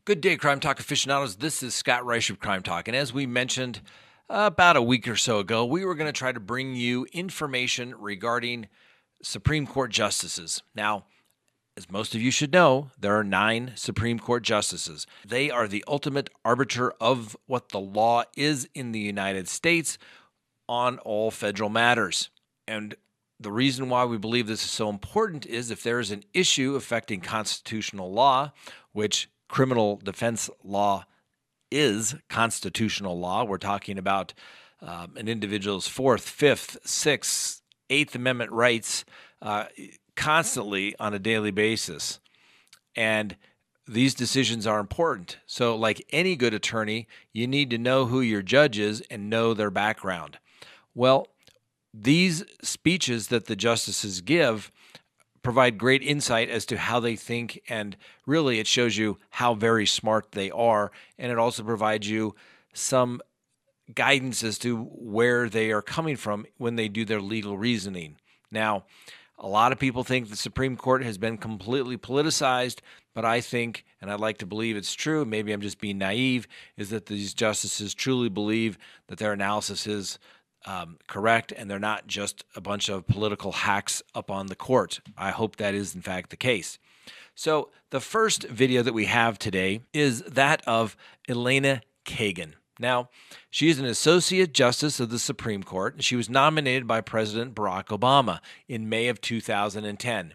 Good day, Crime Talk aficionados. This is Scott Reisch of Crime Talk. And as we mentioned about a week or so ago, we were going to try to bring you information regarding Supreme Court justices. Now, as most of you should know, there are 9 Supreme Court justices. They are the ultimate arbiter of what the law is in the United States on all federal matters. And the reason why we believe this is so important is if there is an issue affecting constitutional law, which criminal defense law is constitutional law. We're talking about an individual's 4th, 5th, 6th, 8th Amendment rights constantly on a daily basis. And these decisions are important. So like any good attorney, you need to know who your judge is and know their background. Well, these speeches that the justices give provide great insight as to how they think, and really it shows you how very smart they are, and it also provides you some guidance as to where they are coming from when they do their legal reasoning. Now, a lot of people think the Supreme Court has been completely politicized, but I think, and I'd like to believe it's true, maybe I'm just being naive, is that these justices truly believe that their analysis is correct, and they're not just a bunch of political hacks up on the court. I hope that is, in fact, the case. So the first video that we have today is that of Elena Kagan. Now, she is an Associate Justice of the Supreme Court, and she was nominated by President Barack Obama in May of 2010.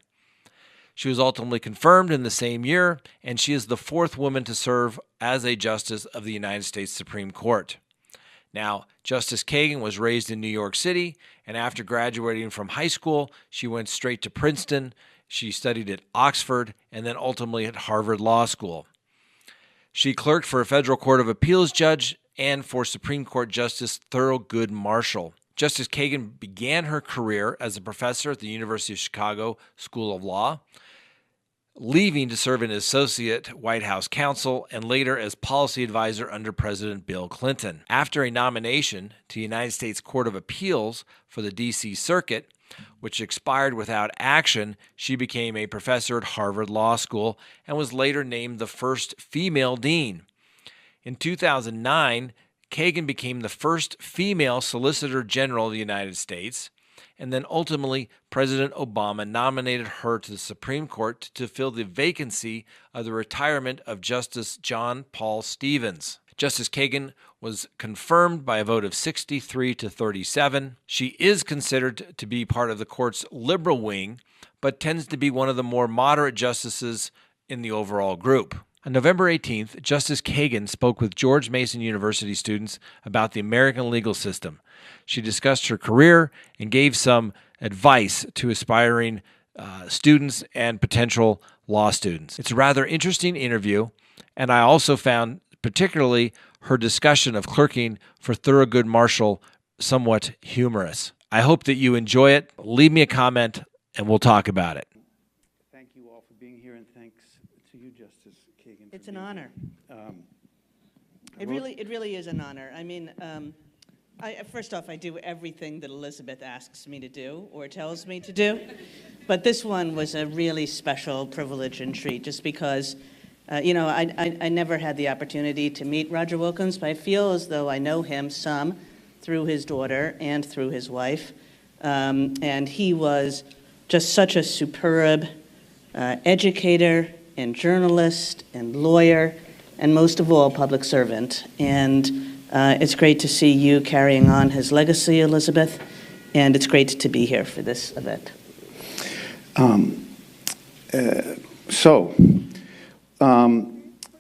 She was ultimately confirmed in the same year, and she is the 4th woman to serve as a Justice of the United States Supreme Court. Now, Justice Kagan was raised in New York City, and after graduating from high school, she went straight to Princeton. She studied at Oxford and then ultimately at Harvard Law School. She clerked for a federal court of appeals judge and for Supreme Court Justice Thurgood Marshall. Justice Kagan began her career as a professor at the University of Chicago School of Law, leaving to serve as Associate White House Counsel and later as policy advisor under President Bill Clinton. After a nomination to the United States Court of Appeals for the D.C. Circuit, which expired without action, she became a professor at Harvard Law School and was later named the first female dean. In 2009, Kagan became the first female Solicitor General of the United States, and then ultimately President Obama nominated her to the Supreme Court to fill the vacancy of the retirement of Justice John Paul Stevens. Justice Kagan was confirmed by a vote of 63 to 37. She is considered to be part of the court's liberal wing, but tends to be one of the more moderate justices in the overall group. On November 18th, Justice Kagan spoke with George Mason University students about the American legal system. She discussed her career and gave some advice to aspiring students and potential law students. It's a rather interesting interview, and I also found particularly her discussion of clerking for Thurgood Marshall somewhat humorous. I hope that you enjoy it. Leave me a comment, and we'll talk about it. Thank you all for being here, and thanks to you, Justice Kagan. It's an honor. It really is an honor. I mean, first off, I do everything that Elizabeth asks me to do or tells me to do, but this one was a really special privilege and treat just because, I never had the opportunity to meet Roger Wilkins, but I feel as though I know him some through his daughter and through his wife, and he was just such a superb educator and journalist and lawyer, and most of all, public servant. And it's great to see you carrying on his legacy, Elizabeth, and it's great to be here for this event.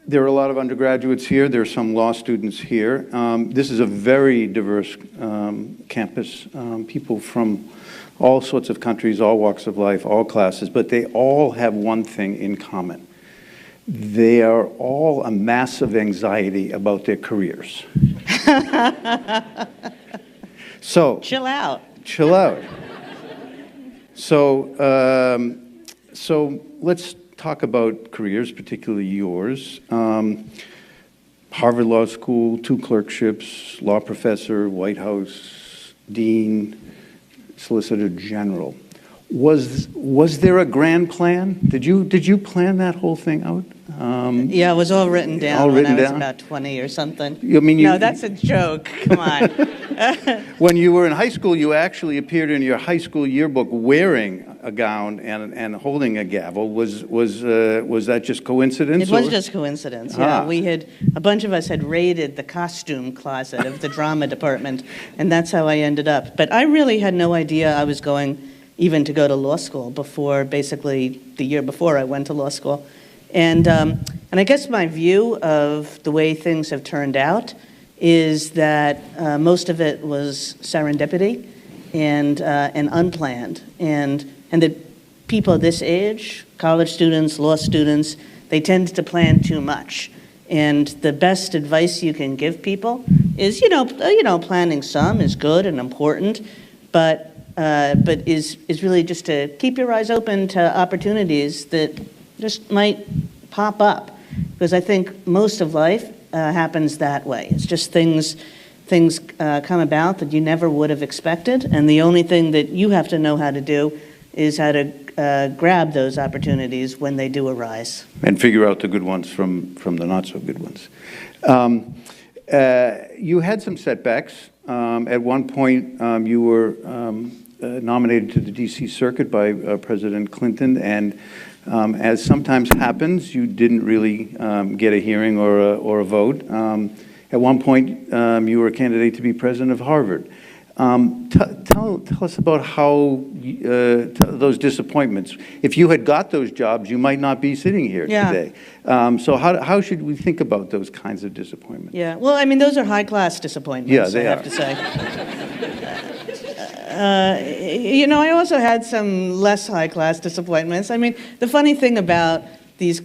There are a lot of undergraduates here. There are some law students here. This is a very diverse campus, people from all sorts of countries, all walks of life, all classes, but they all have one thing in common. They are all a massive anxiety about their careers. So chill out. Chill out. So let's talk about careers, particularly yours. Harvard Law School, 2 clerkships, law professor, White House, dean, Solicitor General. Was there a grand plan? Did you plan that whole thing out? Yeah, it was all written down All when written I was down? about 20 or something. No, that's a joke. Come on. When you were in high school, you actually appeared in your high school yearbook wearing a gown and holding a gavel. Was that just coincidence? It was just coincidence. Yeah, a bunch of us had raided the costume closet of the drama department, and that's how I ended up. But I really had no idea I was going even to go to law school before, basically the year before I went to law school. And I guess my view of the way things have turned out is that most of it was serendipity and unplanned, and that people this age, college students, law students, they tend to plan too much. And the best advice you can give people is, planning some is good and important, but is really just to keep your eyes open to opportunities that just might pop up, because I think most of life happens that way. It's just things come about that you never would have expected, and the only thing that you have to know how to do is how to grab those opportunities when they do arise. And figure out the good ones from the not so good ones. You had some setbacks. At one point, you were nominated to the D.C. Circuit by President Clinton, and as sometimes happens, you didn't really get a hearing or a vote. At one point, you were a candidate to be president of Harvard. Tell us about how those disappointments. If you had got those jobs, you might not be sitting here today. So how should we think about those kinds of disappointments? Yeah, well, I mean, those are high-class disappointments, yeah, they I have to say. I also had some less high-class disappointments. I mean, the funny thing about these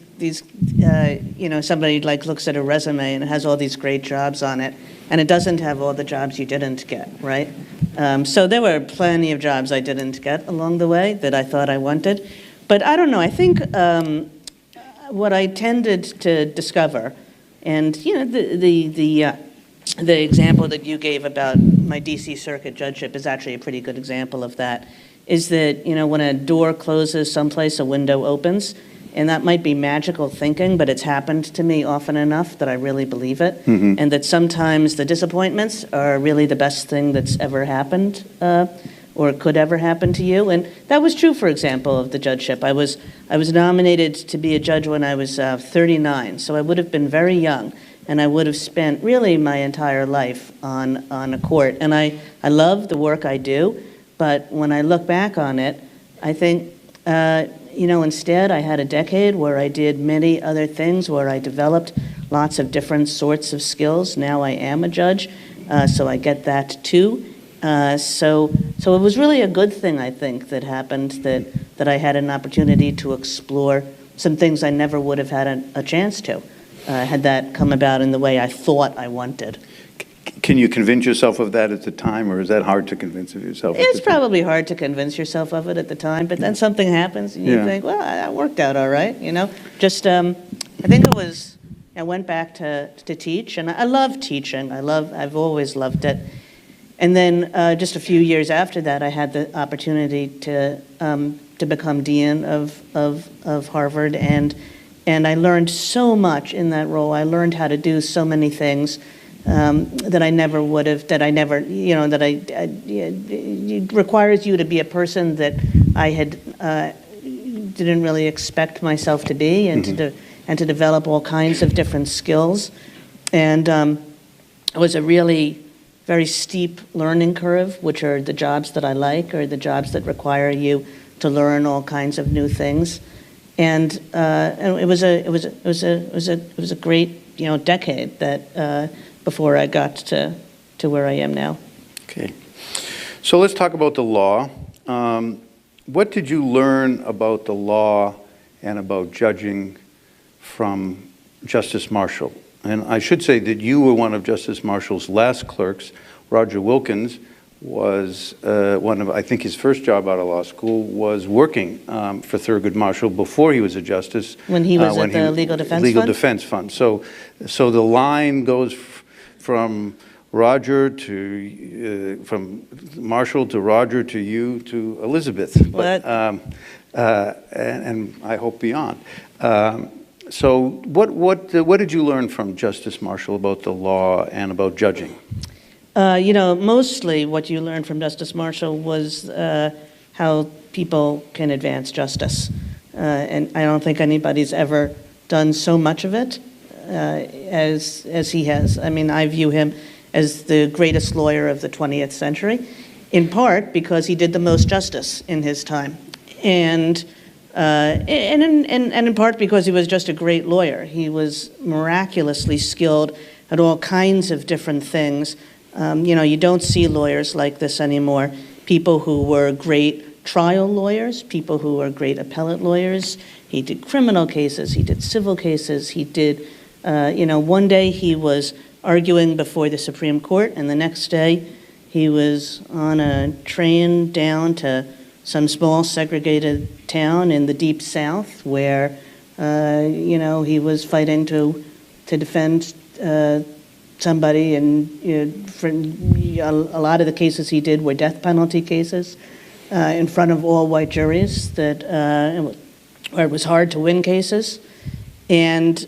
somebody looks at a resume and it has all these great jobs on it, and it doesn't have all the jobs you didn't get, right? So there were plenty of jobs I didn't get along the way that I thought I wanted. But I don't know, I think what I tended to discover, and the example that you gave about my D.C. Circuit judgeship is actually a pretty good example of that, is that, when a door closes someplace, a window opens, and that might be magical thinking, but it's happened to me often enough that I really believe it, and that sometimes the disappointments are really the best thing that's ever happened or could ever happen to you. And that was true, for example, of the judgeship. I was nominated to be a judge when I was 39, so I would have been very young. And I would have spent really my entire life on a court. And I love the work I do, but when I look back on it, I think, instead I had a decade where I did many other things, where I developed lots of different sorts of skills. Now I am a judge, so I get that too. So it was really a good thing, I think, that happened, that I had an opportunity to explore some things I never would have had a chance to. Had that come about in the way I thought I wanted. Can you convince yourself of that at the time, or is that hard to convince of yourself? It's probably hard to convince yourself of it at the time, but then something happens and you think, well, that worked out all right, Just, I think I went back to teach, and I love teaching. I've always loved it. And then just a few years after that, I had the opportunity to become dean of Harvard, and I learned so much in that role. I learned how to do so many things that I never would have, it requires you to be a person that I didn't really expect myself to be, and to develop all kinds of different skills. And it was a really very steep learning curve, which are the jobs that I like, or the jobs that require you to learn all kinds of new things. And it was a great decade that before I got to where I am now. Okay, so let's talk about the law. What did you learn about the law and about judging from Justice Marshall? And I should say that you were one of Justice Marshall's last clerks. Roger Wilkins was I think his first job out of law school was working for Thurgood Marshall before he was a justice. When he was at the Legal Defense Fund? So the line goes from Roger to, from Marshall to Roger to you to Elizabeth. But, and I hope beyond. So what did you learn from Justice Marshall about the law and about judging? Mostly what you learned from Justice Marshall was how people can advance justice. And I don't think anybody's ever done so much of it as he has. I mean, I view him as the greatest lawyer of the 20th century, in part because he did the most justice in his time. And in part because he was just a great lawyer. He was miraculously skilled at all kinds of different things. You don't see lawyers like this anymore. People who were great trial lawyers, people who were great appellate lawyers. He did criminal cases, he did civil cases, he did, one day he was arguing before the Supreme Court, and the next day he was on a train down to some small segregated town in the Deep South where, he was fighting to defend somebody, and for a lot of the cases he did were death penalty cases in front of all white juries where it was hard to win cases. And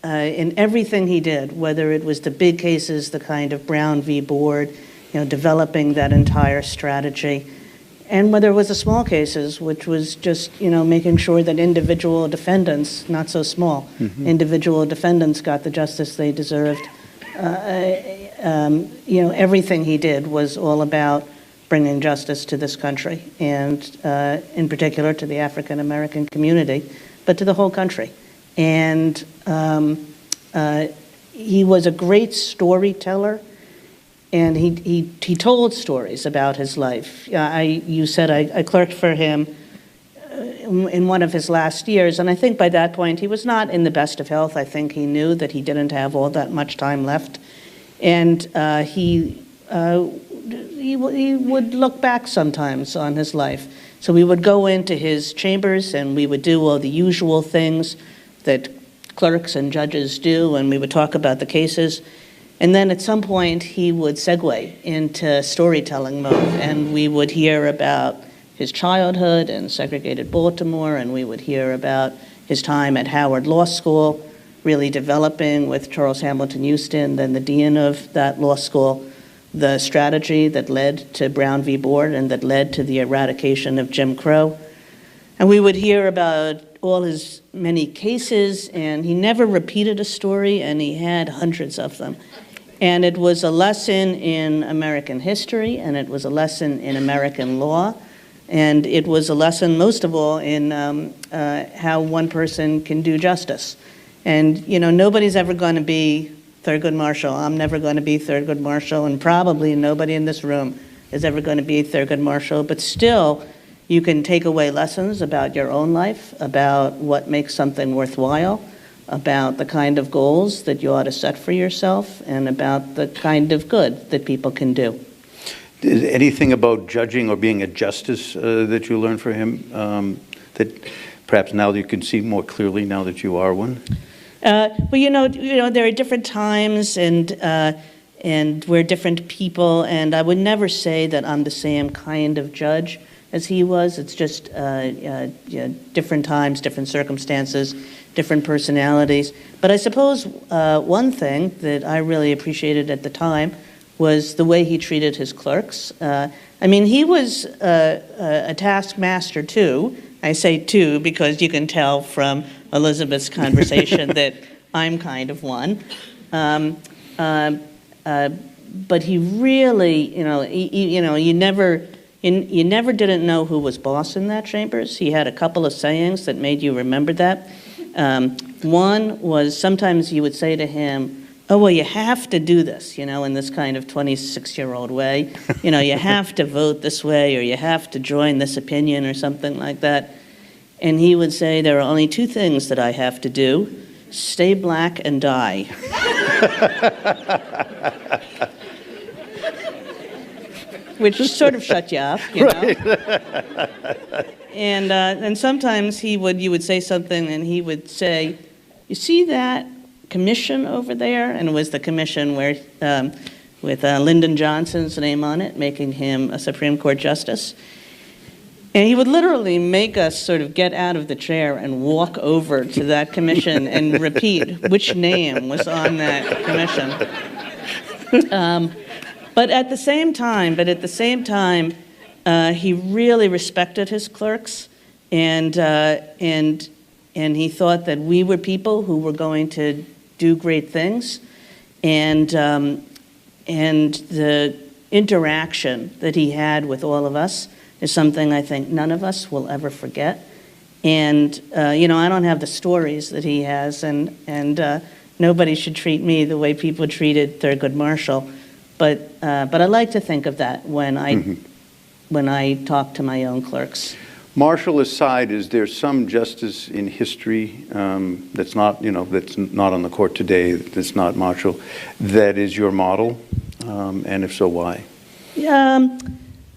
in everything he did, whether it was the big cases, the kind of Brown v. Board, developing that entire strategy, and whether it was the small cases, which was just, making sure that individual defendants, not so small, individual defendants got the justice they deserved. Everything he did was all about bringing justice to this country, and in particular to the African American community, but to the whole country. And he was a great storyteller. And he told stories about his life. You said I clerked for him in one of his last years, and I think by that point he was not in the best of health. I think he knew that he didn't have all that much time left, and he would look back sometimes on his life. So we would go into his chambers and we would do all the usual things that clerks and judges do, and we would talk about the cases. And then at some point, he would segue into storytelling mode, and we would hear about his childhood in segregated Baltimore, and we would hear about his time at Howard Law School, really developing with Charles Hamilton Houston, then the dean of that law school, the strategy that led to Brown v. Board and that led to the eradication of Jim Crow. And we would hear about all his many cases, and he never repeated a story, and he had hundreds of them. And it was a lesson in American history, and it was a lesson in American law, and it was a lesson, most of all, in how one person can do justice. And, nobody's ever going to be Thurgood Marshall. I'm never going to be Thurgood Marshall, and probably nobody in this room is ever going to be Thurgood Marshall, but still, you can take away lessons about your own life, about what makes something worthwhile, about the kind of goals that you ought to set for yourself, and about the kind of good that people can do. Is anything about judging or being a justice that you learned from him that perhaps now that you can see more clearly now that you are one? Well, there are different times, and we're different people, and I would never say that I'm the same kind of judge as he was. It's just different times, different circumstances, different personalities. But I suppose one thing that I really appreciated at the time was the way he treated his clerks. He was a taskmaster too. I say too because you can tell from Elizabeth's conversation that I'm kind of one. But he really, you never didn't know who was boss in that chambers. He had a couple of sayings that made you remember that. One was sometimes you would say to him, "Oh, well, you have to do this," in this kind of 26-year-old way. You have to vote this way, or you have to join this opinion, or something like that. And he would say, "There are only two things that I have to do: stay black and die." Which sort of shut you up, Right. And sometimes you would say something, and he would say, "You see that commission over there?" And it was the commission where, with Lyndon Johnson's name on it, making him a Supreme Court justice. And he would literally make us sort of get out of the chair and walk over to that commission and repeat which name was on that commission. But at the same time, he really respected his clerks, and he thought that we were people who were going to do great things, and the interaction that he had with all of us is something I think none of us will ever forget. And I don't have the stories that he has, and nobody should treat me the way people treated Thurgood Marshall. But I like to think of that when I talk to my own clerks. Marshall aside, is there some justice in history that's not on the court today, that's not Marshall, that is your model? And if so, why?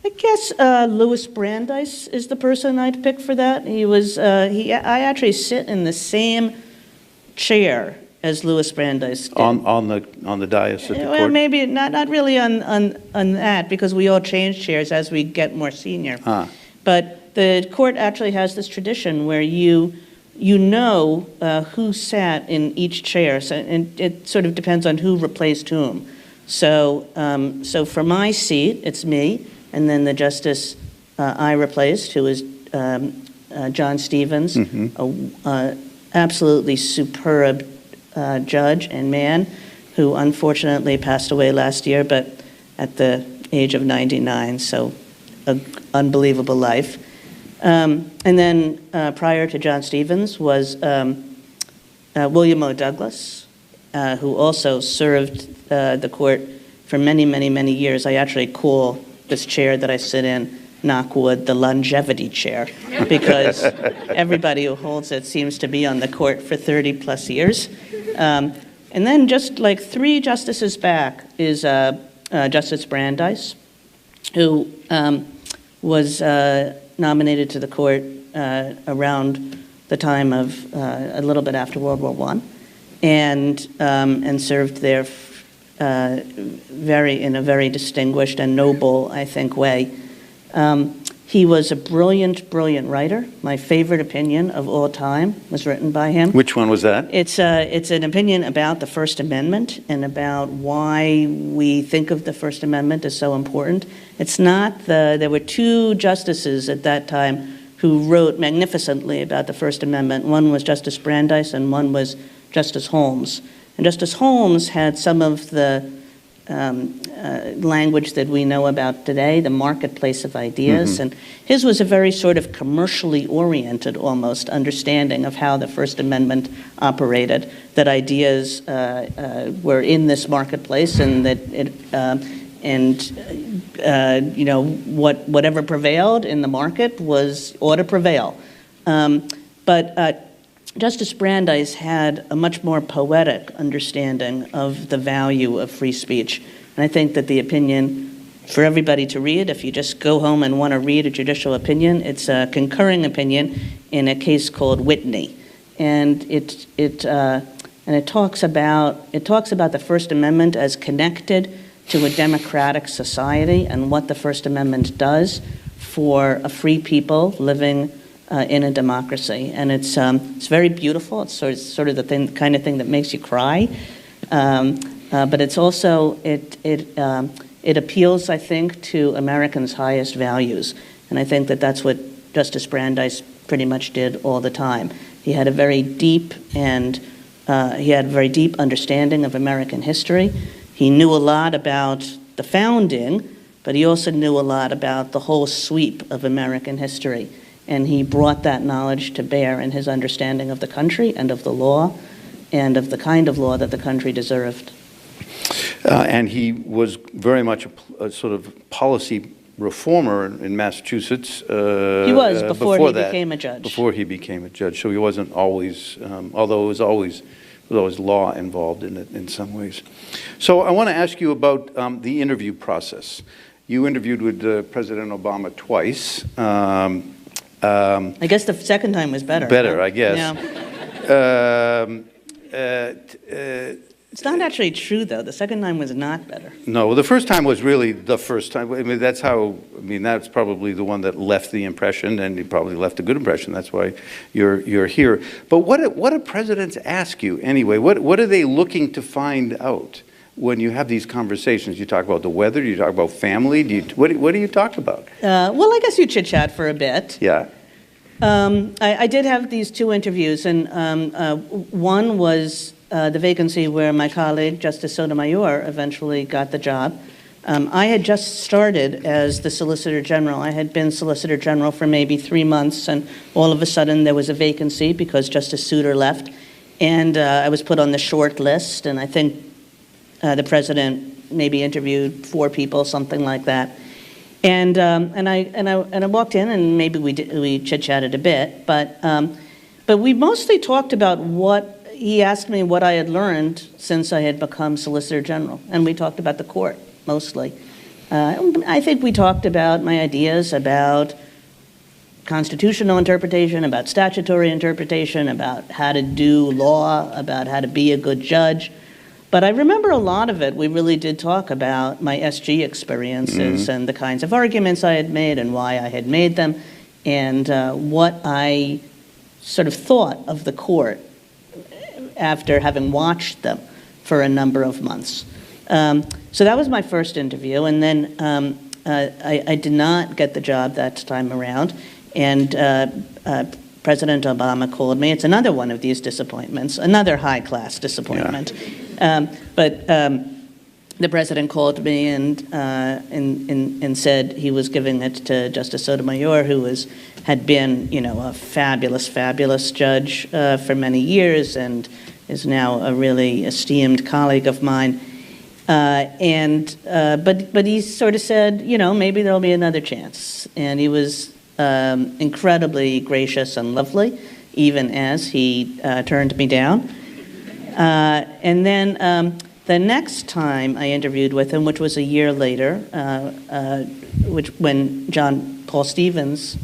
I guess Louis Brandeis is the person I'd pick for that. I actually sit in the same chair as Louis Brandeis did. On the dais at the court? Well, maybe not really on that, because we all change chairs as we get more senior. But the court actually has this tradition where you know who sat in each chair, and it sort of depends on who replaced whom. So for my seat, it's me, and then the justice I replaced, who is John Stevens, absolutely superb judge and man, who unfortunately passed away last year, but at the age of 99, so an unbelievable life. And then prior to John Stevens was William O. Douglas, who also served the court for many, many, many years. I actually call this chair that I sit in, knockwood, the longevity chair, because everybody who holds it seems to be on the court for 30 plus years. And then just like 3 justices back is Justice Brandeis, who was nominated to the court around the time of a little bit after World War I, and served there in a very distinguished and noble, I think, way. He was a brilliant, brilliant writer. My favorite opinion of all time was written by him. Which one was that? It's an opinion about the First Amendment and about why we think of the First Amendment as so important. It's not there were 2 justices at that time who wrote magnificently about the First Amendment. One was Justice Brandeis and one was Justice Holmes. And Justice Holmes had some of the language that we know about today, the marketplace of ideas. And his was a very sort of commercially oriented, almost, understanding of how the First Amendment operated, that ideas were in this marketplace, and that whatever prevailed in the market ought to prevail. But Justice Brandeis had a much more poetic understanding of the value of free speech. And I think that the opinion, for everybody to read, if you just go home and want to read a judicial opinion, it's a concurring opinion in a case called Whitney. And it talks about the First Amendment as connected to a democratic society and what the First Amendment does for a free people living in a democracy. And it's very beautiful. It's sort of the kind of thing that makes you cry. But it's also, it appeals, I think, to Americans' highest values. And I think that that's what Justice Brandeis pretty much did all the time. He had a very deep understanding of American history. He knew a lot about the founding, but he also knew a lot about the whole sweep of American history. And he brought that knowledge to bear in his understanding of the country and of the law and of the kind of law that the country deserved. And he was very much a sort of policy reformer in Massachusetts. He was before he became a judge. Before he became a judge, so he wasn't always, although it was always law involved in it in some ways. So I want to ask you about the interview process. You interviewed with President Obama twice. I guess the second time was better. Better, I guess. Yeah. It's not actually true, though. The second time was not better. No, well, the first time was really the first time. I mean, that's probably the one that left the impression, and it probably left a good impression. That's why you're here. But what do presidents ask you anyway? What are they looking to find out when you have these conversations? You talk about the weather? Do you talk about family? What do you talk about? Well, I guess you chit-chat for a bit. Yeah. I did have these two interviews, and one was the vacancy where my colleague, Justice Sotomayor, eventually got the job. I had just started as the Solicitor General. I had been Solicitor General for maybe 3 months, and all of a sudden there was a vacancy because Justice Souter left, and I was put on the short list, and I think the President maybe interviewed 4 people, something like that. And I walked in, and maybe we chit-chatted a bit, but we mostly talked about he asked me what I had learned since I had become Solicitor General, and we talked about the court, mostly. I think we talked about my ideas about constitutional interpretation, about statutory interpretation, about how to do law, about how to be a good judge. But I remember a lot of it, we really did talk about my SG experiences and the kinds of arguments I had made and why I had made them, and what I sort of thought of the court after having watched them for a number of months. So that was my first interview, and then I did not get the job that time around, and President Obama called me. It's another one of these disappointments, another high-class disappointment. Yeah. But the president called me and said he was giving it to Justice Sotomayor, who had been, a fabulous judge for many years and is now a really esteemed colleague of mine. But he sort of said, maybe there'll be another chance. And he was incredibly gracious and lovely, even as he turned me down. And then the next time I interviewed with him, which was a year later, when John Paul Stevens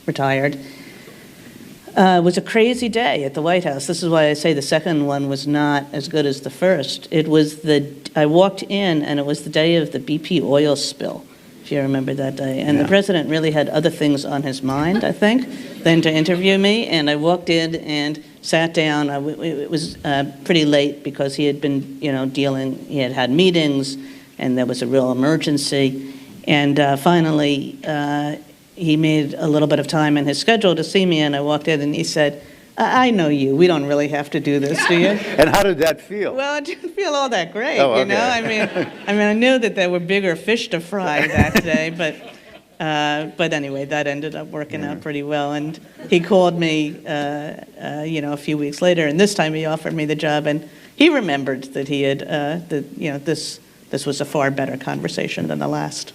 retired, was a crazy day at the White House. This is why I say the second one was not as good as the first. I walked in, and it was the day of the BP oil spill, if you remember that day. And the president really had other things on his mind, I think, than to interview me. And I walked in and sat down. It was pretty late because he had been, he had had meetings, and there was a real emergency. And finally, he made a little bit of time in his schedule to see me, and I walked in, and he said, I know you. We don't really have to do this, do you? And how did that feel? Well, it didn't feel all that great, okay. I knew that there were bigger fish to fry that day, but anyway, that ended up working out pretty well. And he called me, a few weeks later, and this time he offered me the job, and he remembered that he had, this was a far better conversation than the last.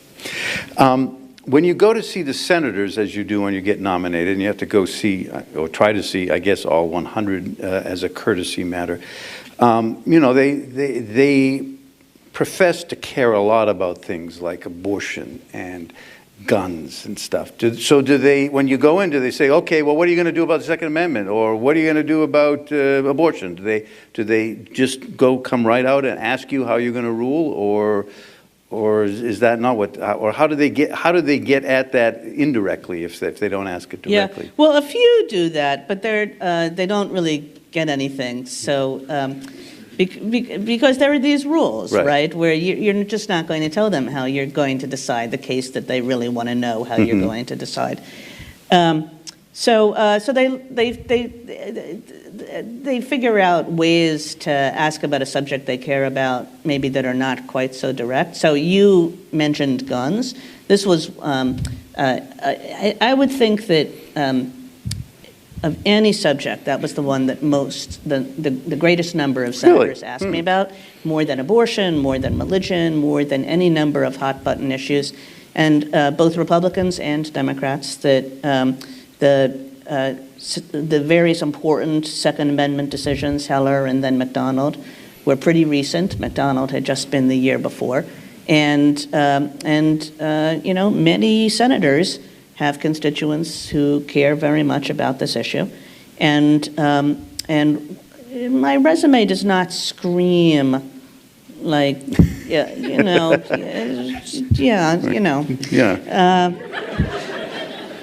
When you go to see the senators, as you do when you get nominated, and you have to go see, or try to see, I guess, all 100 as a courtesy matter, they profess to care a lot about things like abortion and guns and stuff. So do they, when you go in, do they say, okay, well, what are you going to do about the Second Amendment? Or what are you going to do about abortion? Do they just come right out and ask you how you're going to rule, or is that not what? Or how do they get at that indirectly if they don't ask it directly? Yeah, well, a few do that, but they don't really get anything. So because there are these rules, right? Where you're just not going to tell them how you're going to decide the case that they really want to know how you're going to decide. So they figure out ways to ask about a subject they care about, maybe that are not quite so direct. So you mentioned guns. This was, I would think that of any subject, that was the one that the greatest number of senators asked me about, more than abortion, more than religion, more than any number of hot button issues. And both Republicans and Democrats, that the various important Second Amendment decisions, Heller and then McDonald, were pretty recent. McDonald had just been the year before. And many senators have constituents who care very much about this issue. And my resume does not scream like, yeah, you know, yeah, you know. Yeah.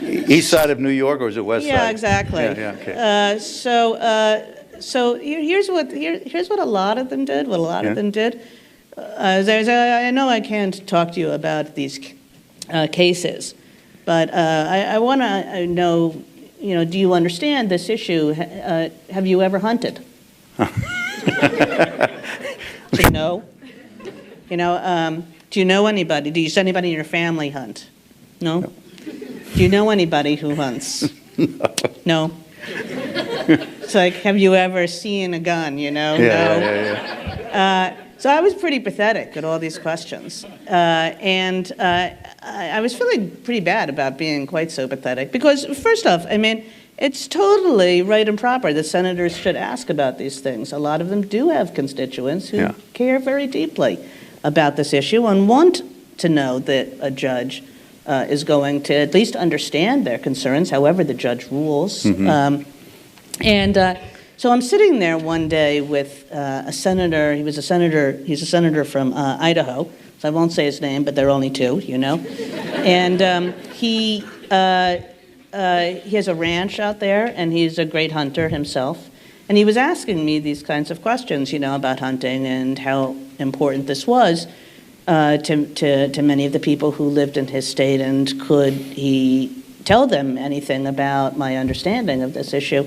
East side of New York, or is it west side? Yeah, exactly. Yeah, okay. So here's what a lot of them did. What a lot of them did. I know I can't talk to you about these cases, but I want to know, you know, do you understand this issue? Have you ever hunted? So no. You know, do you know anybody? Do you see anybody in your family hunt? No. Do you know anybody who hunts? No. It's like, have you ever seen a gun? You know? No. So I was pretty pathetic at all these questions, and I was feeling pretty bad about being quite so pathetic because, first off, I mean, it's totally right and proper that senators should ask about these things. A lot of them do have constituents who care very deeply about this issue and want to know that a judge is going to at least understand their concerns, however the judge rules. So I'm sitting there one day with a senator. He's a senator from Idaho, so I won't say his name, but there are only two, you know. And he has a ranch out there, and he's a great hunter himself. And he was asking me these kinds of questions, you know, about hunting and how important this was to many of the people who lived in his state, and could he tell them anything about my understanding of this issue.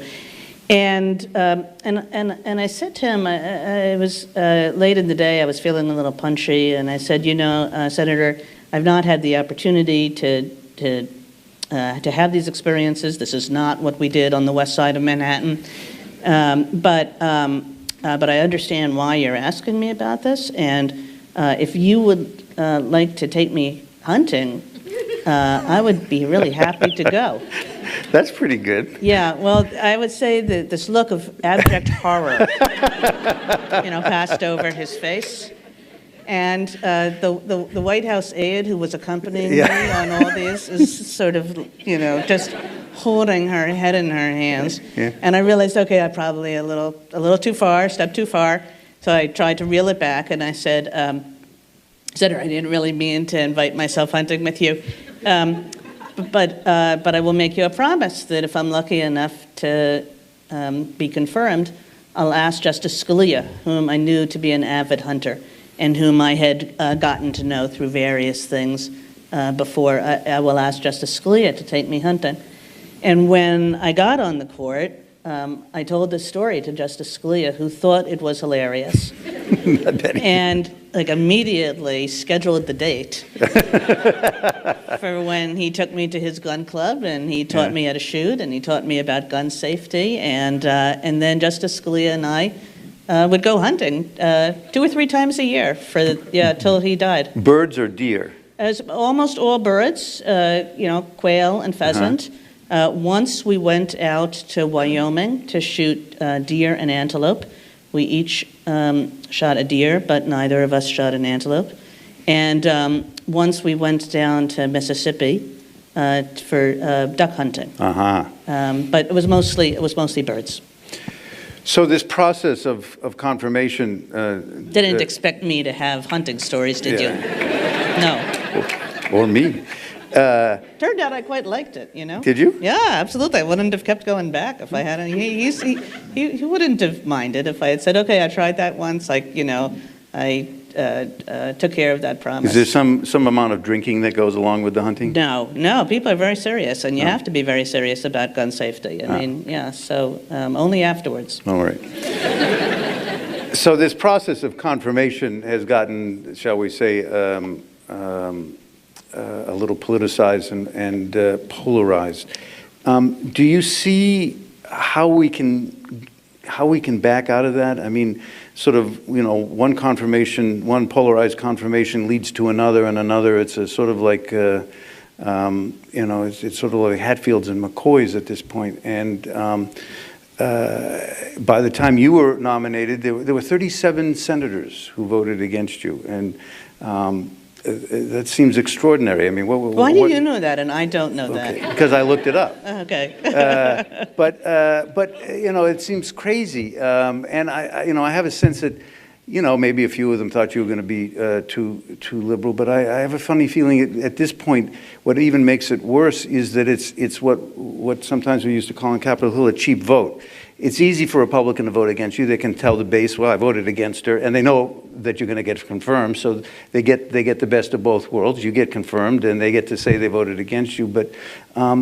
And I said to him, it was late in the day, I was feeling a little punchy, and I said, you know, Senator, I've not had the opportunity to have these experiences. This is not what we did on the west side of Manhattan. But I understand why you're asking me about this, and if you would like to take me hunting, I would be really happy to go. That's pretty good. Yeah, well, I would say that this look of abject horror, you know, passed over his face. And the White House aide who was accompanying me on all these is sort of, you know, just holding her head in her hands. Yeah. And I realized, okay, I probably a little too far, stepped too far. So I tried to reel it back, and I said, Senator, I didn't really mean to invite myself hunting with you. But I will make you a promise that if I'm lucky enough to be confirmed, I'll ask Justice Scalia, whom I knew to be an avid hunter, and whom I had gotten to know through various things before. I will ask Justice Scalia to take me hunting. And when I got on the court, I told this story to Justice Scalia, who thought it was hilarious, and like immediately scheduled the date for when he took me to his gun club, and he taught me how to shoot, and he taught me about gun safety, and then Justice Scalia and I would go hunting 2 or 3 times a year till he died. Birds or deer? As almost all birds, you know, quail and pheasant. Once we went out to Wyoming to shoot deer and antelope. We each shot a deer, but neither of us shot an antelope. And once we went down to Mississippi for duck hunting. But it was mostly birds. So this process of confirmation... Didn't expect me to have hunting stories, did you? No. Or me. Turned out I quite liked it, you know. Did you? Yeah, absolutely. I wouldn't have kept going back if I had any. He wouldn't have minded if I had said, okay, I tried that once. Like, you know, I took care of that promise. Is there some amount of drinking that goes along with the hunting? No. People are very serious, and you have to be very serious about gun safety. I mean, yeah. So only afterwards. All right. So this process of confirmation has gotten, shall we say, a little politicized and polarized. Do you see how we can back out of that? I mean, sort of, you know, one polarized confirmation leads to another and another. It's a sort of like, you know, it's sort of like Hatfields and McCoys at this point. And by the time you were nominated, there were 37 senators who voted against you. And that seems extraordinary. I mean, Why do you know that and I don't know that? Because I looked it up. Okay. But it seems crazy. And I have a sense that, maybe a few of them thought you were going to be too liberal. But I have a funny feeling at this point, what even makes it worse is that it's what sometimes we used to call on Capitol Hill a cheap vote. It's easy for a Republican to vote against you. They can tell the base, well, I voted against her, and they know that you're going to get confirmed, so they get the best of both worlds. You get confirmed, and they get to say they voted against you. But how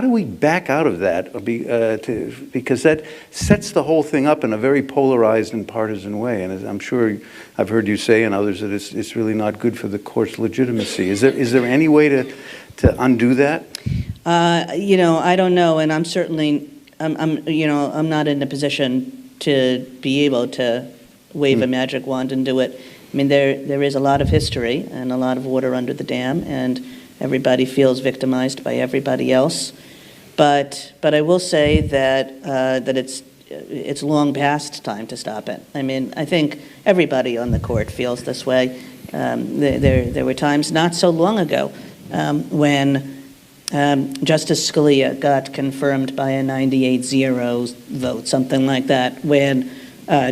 do we back out of that? Because that sets the whole thing up in a very polarized and partisan way. And as I'm sure I've heard you say, and others, that it's really not good for the court's legitimacy. Is there any way to undo that? I don't know, and I'm certainly. I'm not in a position to be able to wave a magic wand and do it. I mean, there is a lot of history and a lot of water under the dam, and everybody feels victimized by everybody else. But I will say that it's long past time to stop it. I mean, I think everybody on the court feels this way. There were times not so long ago when Justice Scalia got confirmed by a 98-0 vote, something like that, when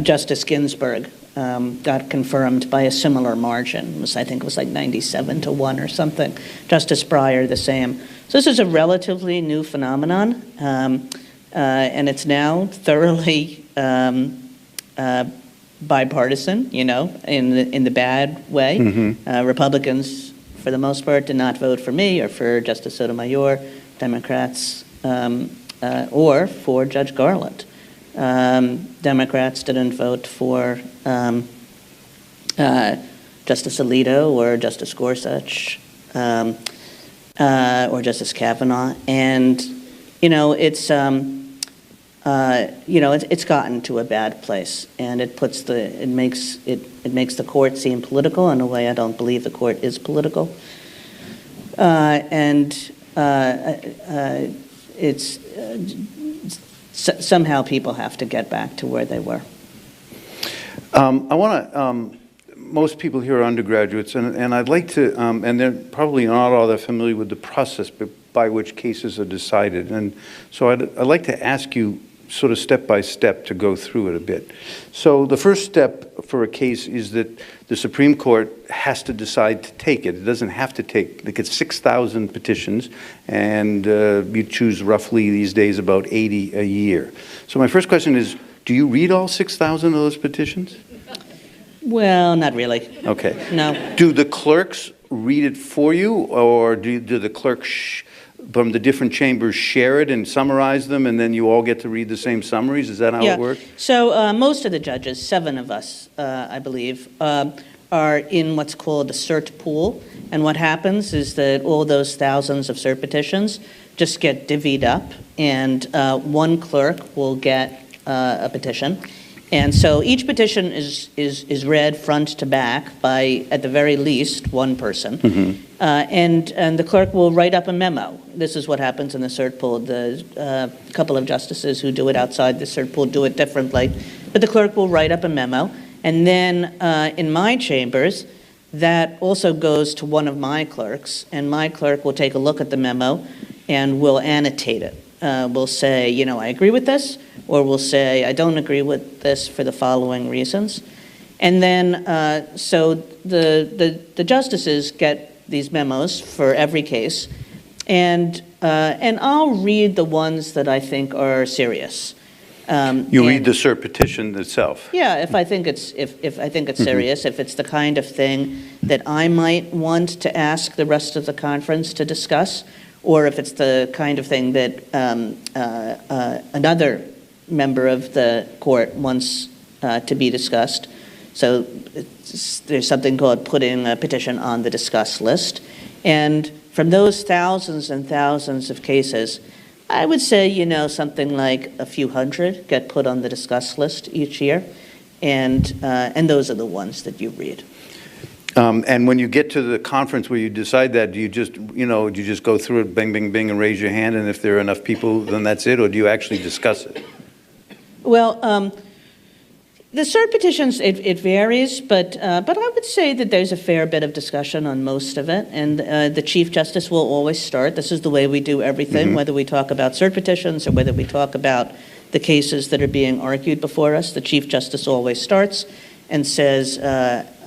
Justice Ginsburg got confirmed by a similar margin. I think it was like 97-1 or something. Justice Breyer, the same. So this is a relatively new phenomenon, and it's now thoroughly bipartisan, in the bad way. Mm-hmm. Republicans, for the most part, did not vote for me or for Justice Sotomayor, Democrats, or for Judge Garland. Democrats didn't vote for Justice Alito or Justice Gorsuch or Justice Kavanaugh, and it's gotten to a bad place, and it makes the court seem political in a way I don't believe the court is political, somehow people have to get back to where they were. I want to. Most people here are undergraduates, and I'd like to, and they're probably not all that familiar with the process by which cases are decided, and so I'd like to ask you sort of step by step to go through it a bit. So the first step for a case is that the Supreme Court has to decide to take it. It doesn't have to take, they get 6,000 petitions, and you choose roughly these days about 80 a year. So my first question is, do you read all 6,000 of those petitions? Well, not really. Okay. No. Do the clerks read it for you, or do the clerks from the different chambers share it and summarize them, and then you all get to read the same summaries? Is that how it works? So most of the judges, 7 of us, I believe, are in what's called a cert pool. And what happens is that all those thousands of cert petitions just get divvied up, and one clerk will get a petition. And so each petition is read front to back by, at the very least, one person. Mm-hmm. And the clerk will write up a memo. This is what happens in the cert pool. The couple of justices who do it outside the cert pool do it differently. But the clerk will write up a memo. And then in my chambers, that also goes to one of my clerks. And my clerk will take a look at the memo and will annotate it. We'll say, I agree with this, or we'll say, I don't agree with this for the following reasons. And then, so the justices get these memos for every case, and I'll read the ones that I think are serious. You read the cert petition itself? Yeah, if I think it's serious, if it's the kind of thing that I might want to ask the rest of the conference to discuss, or if it's the kind of thing that another member of the court wants to be discussed. So there's something called putting a petition on the discuss list. And from those thousands and thousands of cases, I would say, something like a few hundred get put on the discuss list each year. And those are the ones that you read. And when you get to the conference where you decide that, do you just go through it, bing, bing, bing, and raise your hand, and if there are enough people, then that's it, or do you actually discuss it? Well, The cert petitions, it varies, but I would say that there's a fair bit of discussion on most of it, and the Chief Justice will always start. This is the way we do everything, whether we talk about cert petitions or whether we talk about the cases that are being argued before us. The Chief Justice always starts and says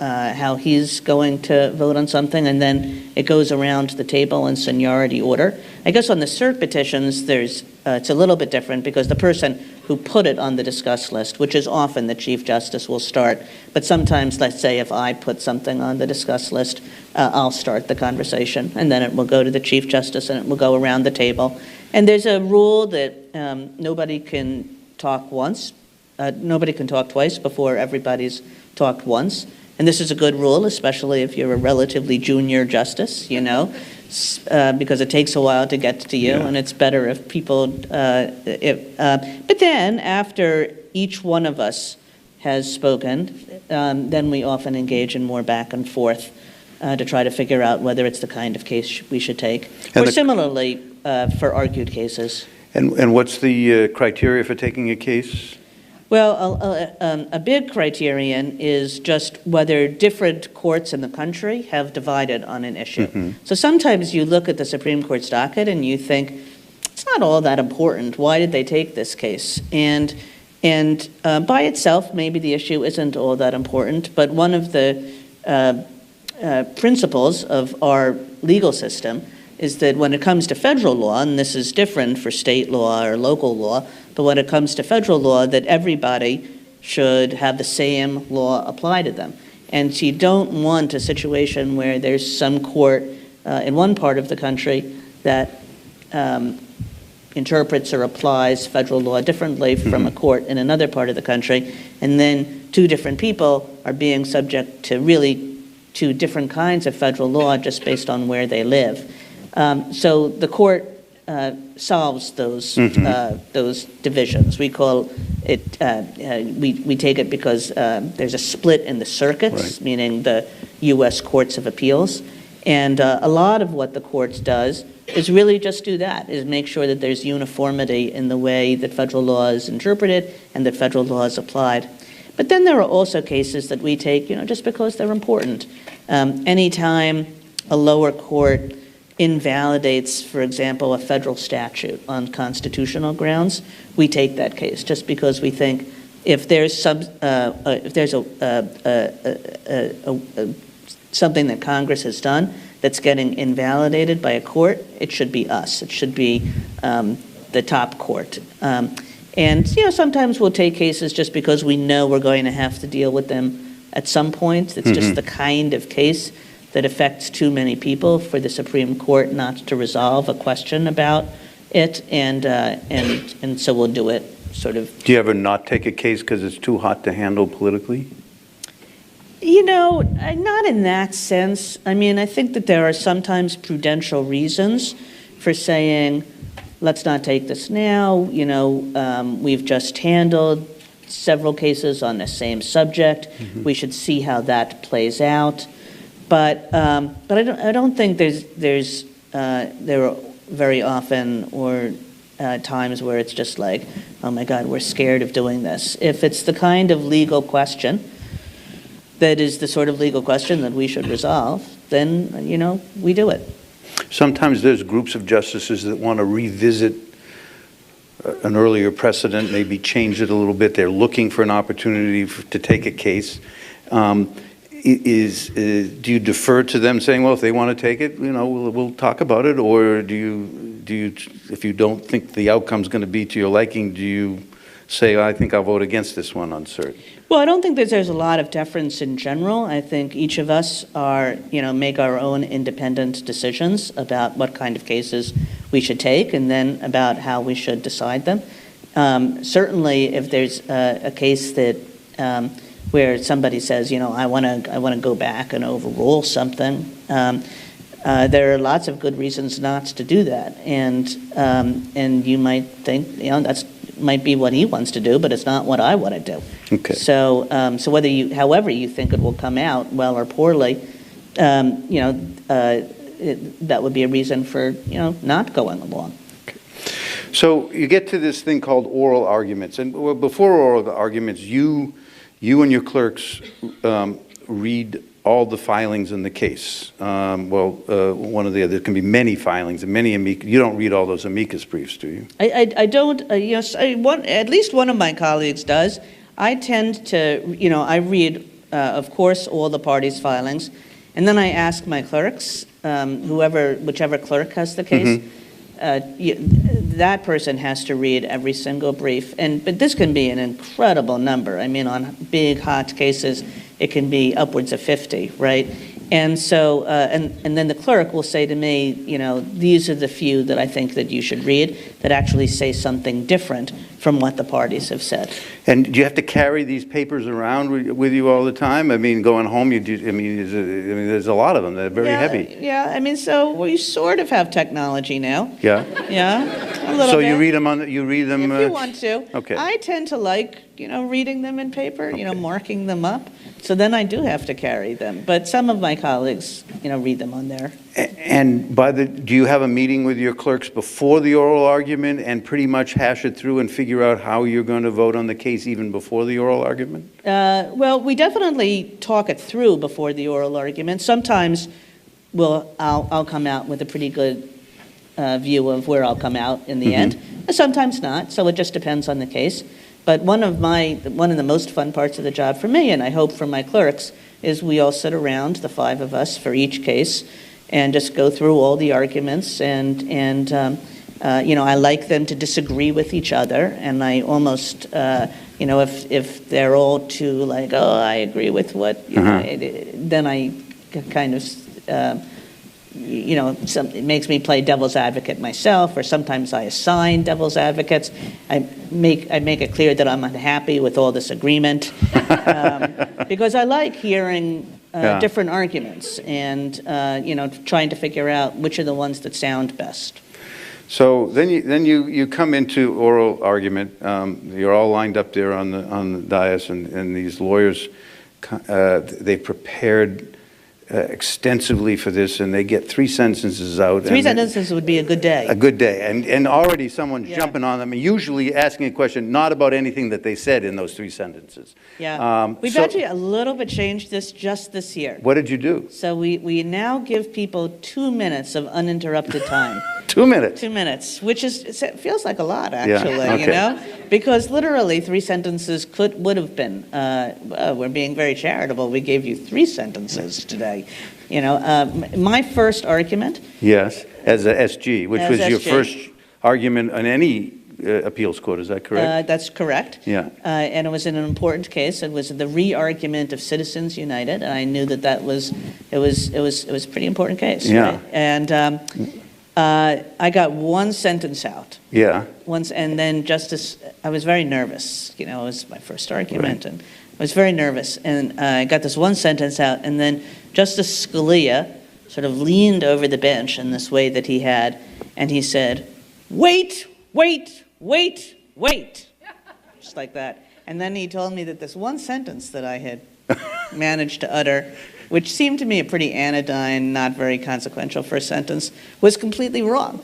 how he's going to vote on something, and then it goes around the table in seniority order. I guess on the cert petitions, it's a little bit different because the person who put it on the discuss list, which is often the Chief Justice, will start. But sometimes, let's say if I put something on the discuss list, I'll start the conversation, and then it will go to the Chief Justice, and it will go around the table. And there's a rule that nobody can talk once. Nobody can talk twice before everybody's talked once. And this is a good rule, especially if you're a relatively junior justice, because it takes a while to get to you, and it's better if people, but then after each one of us has spoken, then we often engage in more back and forth to try to figure out whether it's the kind of case we should take. Or similarly, for argued cases. And what's the criteria for taking a case? Well, a big criterion is just whether different courts in the country have divided on an issue. So sometimes you look at the Supreme Court's docket and you think, it's not all that important. Why did they take this case? And by itself, maybe the issue isn't all that important, but one of the principles of our legal system is that when it comes to federal law, and this is different for state law or local law, but when it comes to federal law, that everybody should have the same law apply to them. And so you don't want a situation where there's some court in one part of the country that interprets or applies federal law differently from a court in another part of the country, and then two different people are being subject to really two different kinds of federal law just based on where they live. So the court solves those divisions. We call it, we take it because there's a split in the circuits, meaning the U.S. Courts of Appeals. And a lot of what the courts does is really just do that, is make sure that there's uniformity in the way that federal law is interpreted and that federal law is applied. But then there are also cases that we take, just because they're important. Anytime a lower court invalidates, for example, a federal statute on constitutional grounds, we take that case just because we think if there's something that Congress has done that's getting invalidated by a court, it should be us. It should be the top court. And sometimes we'll take cases just because we know we're going to have to deal with them at some point. It's just the kind of case that affects too many people for the Supreme Court not to resolve a question about it, and so we'll do it sort of. Do you ever not take a case because it's too hot to handle politically? Not in that sense. I mean, I think that there are sometimes prudential reasons for saying, let's not take this now. We've just handled several cases on the same subject. We should see how that plays out. But I don't think there are very often or times where it's just like, oh my God, we're scared of doing this. If it's the kind of legal question that is the sort of legal question that we should resolve, then we do it. Sometimes there's groups of justices that want to revisit an earlier precedent, maybe change it a little bit. They're looking for an opportunity to take a case. Do you defer to them saying, well, if they want to take it, we'll talk about it, or do you, if you don't think the outcome's going to be to your liking, do you say, I think I'll vote against this one on cert? Well, I don't think that there's a lot of deference in general. I think each of us make our own independent decisions about what kind of cases we should take, and then about how we should decide them. Certainly, if there's a case that where somebody says, I want to go back and overrule something, there are lots of good reasons not to do that, and you might think, that's might be what he wants to do, but it's not what I want to do. Okay. So, however you think it will come out, well or poorly, that would be a reason for not going along. Okay. So you get to this thing called oral arguments, and before oral arguments, you you and your clerks read all the filings in the case. One of the other, there can be many filings and many amicus. You don't read all those amicus briefs, do you? I don't, yes, at least one of my colleagues does. I tend to, I read, of course, all the parties' filings, and then I ask my clerks, whichever clerk has the case, that person has to read every single brief. But this can be an incredible number. I mean, on big, hot cases, it can be upwards of 50, right? And so, and then the clerk will say to me, these are the few that I think that you should read that actually say something different from what the parties have said. And do you have to carry these papers around with you all the time? I mean, going home, there's a lot of them. They're very heavy. Yeah, so we sort of have technology now. Yeah? Yeah, a little So bit. you read them? If you want to. Okay. I tend to like, reading them in paper, marking them up. So then I do have to carry them. But some of my colleagues, read them on there. And do you have a meeting with your clerks before the oral argument and pretty much hash it through and figure out how you're going to vote on the case even before the oral argument? Well, we definitely talk it through before the oral argument. Sometimes I'll come out with a pretty good view of where I'll come out in the end. Sometimes not, so it just depends on the case. But one of the most fun parts of the job for me, and I hope for my clerks, is we all sit around, the five of us, for each case, and just go through all the arguments. And I like them to disagree with each other, and I almost, if they're all too like, oh, I agree with what, then I kind of. It makes me play devil's advocate myself, or sometimes I assign devil's advocates. I make it clear that I'm unhappy with all this agreement, because I like hearing different arguments and trying to figure out which are the ones that sound best. So then you come into oral argument. You're all lined up there on the dais, and these lawyers they prepared extensively for this, and they get 3 sentences out. Three sentences would be a good day. A good day. And already someone's jumping on them, and usually asking a question not about anything that they said in those 3 sentences. Yeah. We've actually a little bit changed this just this year. What did you do? So we now give people 2 minutes of uninterrupted time. 2 minutes? 2 minutes, which it feels like a lot, actually, Yeah, okay. Because literally 3 sentences would have been, we're being very charitable, we gave you 3 sentences today. My first argument. Yes, as a SG, which was your SG. first argument on any appeals court, is that correct? That's correct. Yeah. And it was in an important case. It was the re-argument of Citizens United, and I knew that was a pretty important case. Yeah. Right? And I got 1 sentence out. Yeah. And then I was very nervous. It was my first argument, and I was very nervous. And I got this 1 sentence out, and then Justice Scalia sort of leaned over the bench in this way that he had, and he said, "Wait, wait, wait, wait," just like that. And then he told me that this 1 sentence that I had managed to utter, which seemed to me a pretty anodyne, not very consequential first sentence, was completely wrong.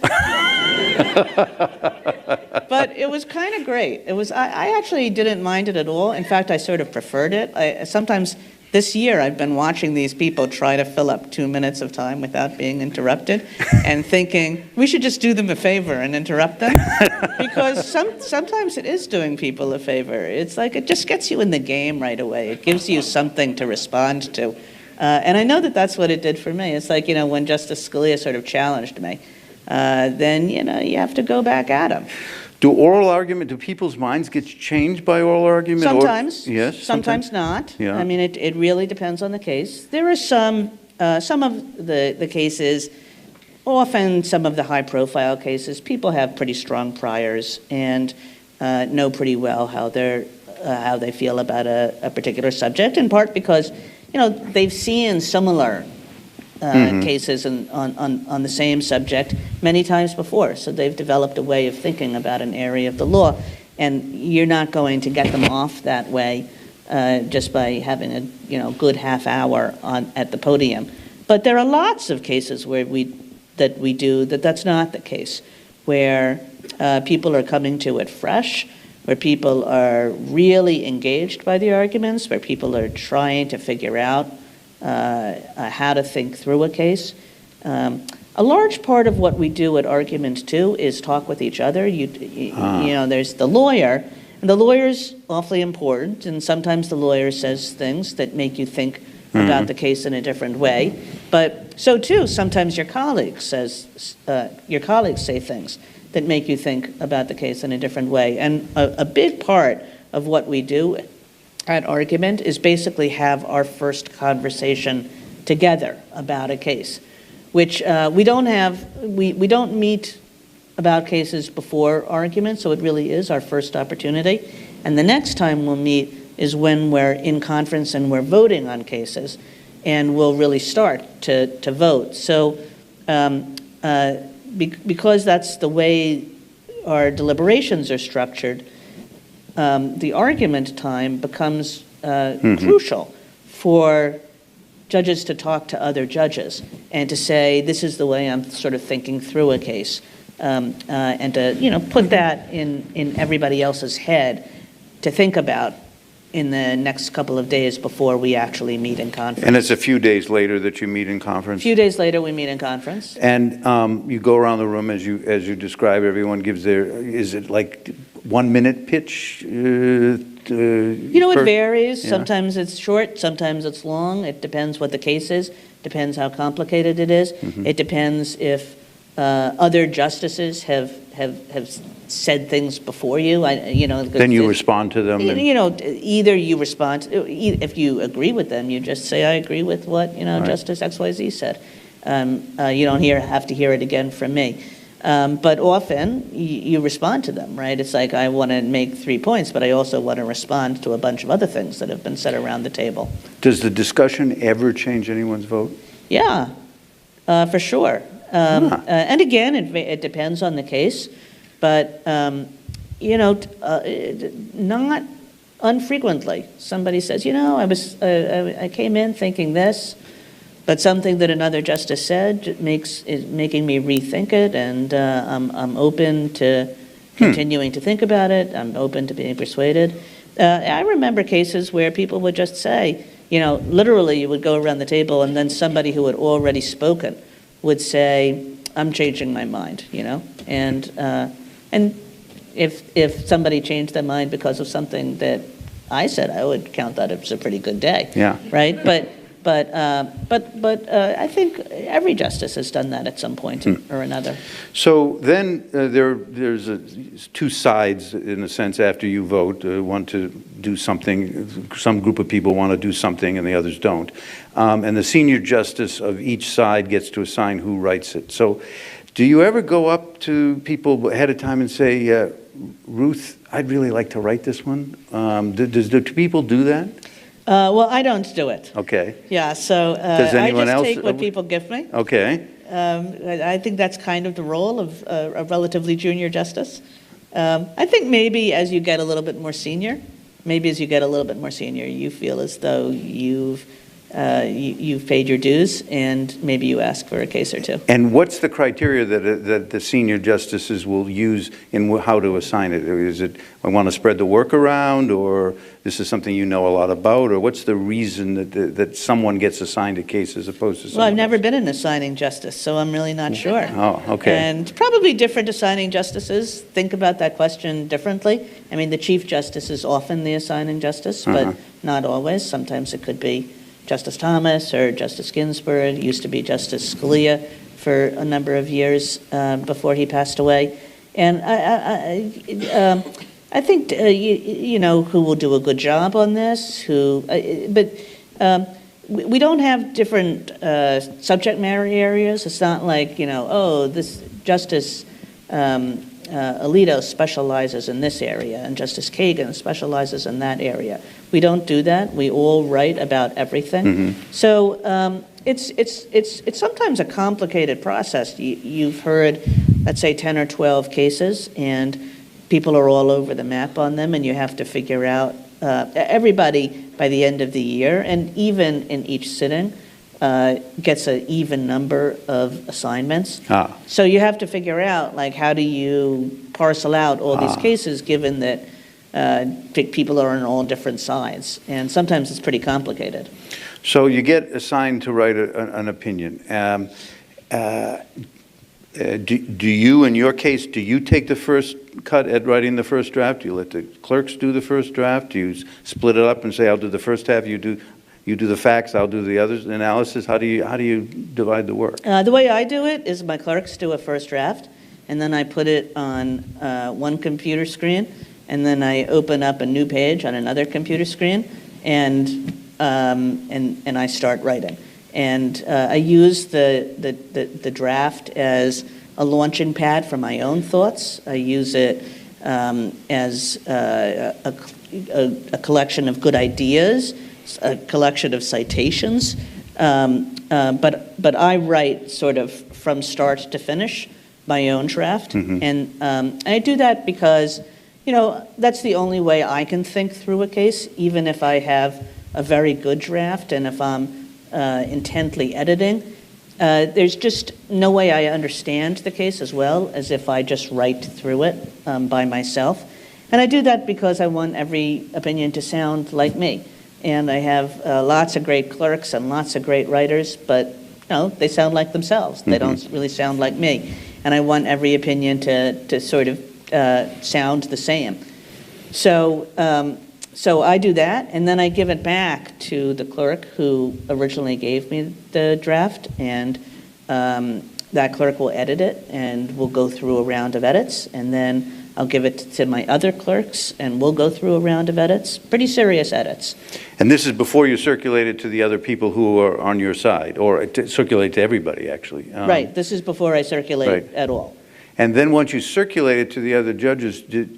But it was kind of great. I actually didn't mind it at all. In fact, I sort of preferred it. Sometimes this year I've been watching these people try to fill up 2 minutes of time without being interrupted and thinking, we should just do them a favor and interrupt them. Because sometimes it is doing people a favor. It's like it just gets you in the game right away. It gives you something to respond to. And I know that that's what it did for me. It's like, when Justice Scalia sort of challenged me, then, you have to go back at him. Do people's minds get changed by oral argument? Sometimes. Yes? Sometimes not. Yeah. I mean, it really depends on the case. There are some of the cases, often some of the high-profile cases, people have pretty strong priors and know pretty well how they feel about a particular subject, in part because they've seen similar cases on the same subject many times before. So they've developed a way of thinking about an area of the law, and you're not going to get them off that way just by having a good half hour at the podium. But there are lots of cases where that's not the case, where people are coming to it fresh, where people are really engaged by the arguments, where people are trying to figure out how to think through a case. A large part of what we do at Argument 2 is talk with each other. You know, there's the lawyer, and the lawyer's awfully important, and sometimes the lawyer says things that make you think about the case in a different way. But so too, sometimes your colleagues say things that make you think about the case in a different way. And a big part of what we do at Argument is basically have our first conversation together about a case, which we don't meet about cases before Argument, so it really is our first opportunity. And the next time we'll meet is when we're in conference and we're voting on cases, and we'll really start to vote. So because that's the way our deliberations are structured, the argument time becomes crucial for judges to talk to other judges and to say, this is the way I'm sort of thinking through a case, and to put that in everybody else's head to think about in the next couple of days before we actually meet in conference. And it's a few days later that you meet in conference? A few days later we meet in conference. And you go around the room as you describe, everyone gives is it like 1 minute pitch? It varies. Yeah. Sometimes it's short, sometimes it's long. It depends what the case is, depends how complicated it is. It depends if other justices have said things before you. Then you respond to them. Either you respond, if you agree with them, you just say, I agree with what Right. Justice XYZ said. You don't have to hear it again from me. But often you respond to them, right? It's like, I want to make 3 points, but I also want to respond to a bunch of other things that have been said around the table. Does the discussion ever change anyone's vote? Yeah, for sure. And again, it depends on the case, but not unfrequently. Somebody says, I came in thinking this, but something that another justice said is making me rethink it, and I'm open to continuing to think about it. I'm open to being persuaded. I remember cases where people would just say, literally you would go around the table and then somebody who had already spoken would say, I'm changing my mind, and if somebody changed their mind because of something that I said, I would count that as a pretty good day. Yeah. Right. But I think every justice has done that at some point or another. So then there's two sides, in a sense, after you vote. Want to do something, some group of people want to do something and the others don't. And the senior justice of each side gets to assign who writes it. So do you ever go up to people ahead of time and say, Ruth, I'd really like to write this one? Do people do that? Well, I don't do it. Okay. Yeah, so Does anyone I just else? take what people give me. Okay. I think that's kind of the role of a relatively junior justice. I think maybe as you get a little bit more senior, you feel as though you've paid your dues, and maybe you ask for a case or two. And what's the criteria that the senior justices will use in how to assign it? Is it, I want to spread the work around, or this is something you know a lot about, or what's the reason that someone gets assigned a case as opposed to someone Well, I've never else? been an assigning justice, so I'm really not sure. Oh, okay. And probably different assigning justices think about that question differently. I mean, the Chief Justice is often the assigning justice, but not always. Sometimes it could be Justice Thomas or Justice Ginsburg. It used to be Justice Scalia for a number of years before he passed away. And I think, who will do a good job on this, but we don't have different subject matter areas. It's not like, this Justice Alito specializes in this area and Justice Kagan specializes in that area. We don't do that. We all write about everything. So it's sometimes a complicated process. You've heard, let's say, 10 or 12 cases, and people are all over the map on them, and you have to figure out everybody by the end of the year, and even in each sitting, gets an even number of assignments. So you have to figure out, how do you parcel out all these cases, given that people are on all different sides, and sometimes it's pretty complicated. So you get assigned to write an opinion. Do you, in your case, do you take the first cut at writing the first draft? Do you let the clerks do the first draft? Do you split it up and say, I'll do the first half, you do the facts, I'll do the others analysis? How do you divide the work? The way I do it is my clerks do a first draft, and then I put it on one computer screen, and then I open up a new page on another computer screen, and I start writing. And I use the draft as a launching pad for my own thoughts. I use it as a collection of good ideas, a collection of citations. But I write sort of from start to finish my own draft. Mm-hmm. And I do that because, that's the only way I can think through a case, even if I have a very good draft and if I'm intently editing. There's just no way I understand the case as well as if I just write through it by myself. And I do that because I want every opinion to sound like me. And I have lots of great clerks and lots of great writers, but they sound like themselves. They don't really sound like me. And I want every opinion to sort of sound the same. So I do that, and then I give it back to the clerk who originally gave me the draft, and that clerk will edit it, and we'll go through a round of edits, and then I'll give it to my other clerks, and we'll go through a round of edits, pretty serious edits. And this is before you circulate it to the other people who are on your side, or circulate to everybody, actually. Right, this is before I circulate at all. And then once you circulate it to the other judges, do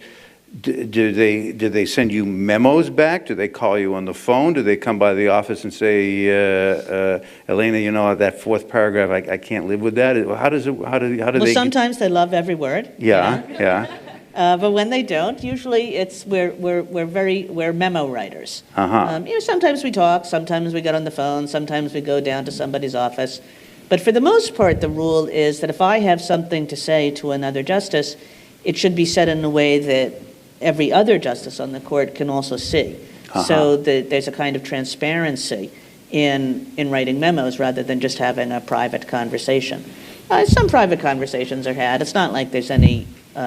they send you memos back? Do they call you on the phone? Do they come by the office and say, Elena, that fourth paragraph, I can't live with that? How do they? Sometimes they love every word. Yeah. But when they don't, usually it's we're memo writers. Sometimes we talk, sometimes we get on the phone, sometimes we go down to somebody's office. But for the most part, the rule is that if I have something to say to another justice, it should be said in a way that every other justice on the court can also see. So that there's a kind of transparency in writing memos rather than just having a private conversation. Some private conversations are had. It's not like there's any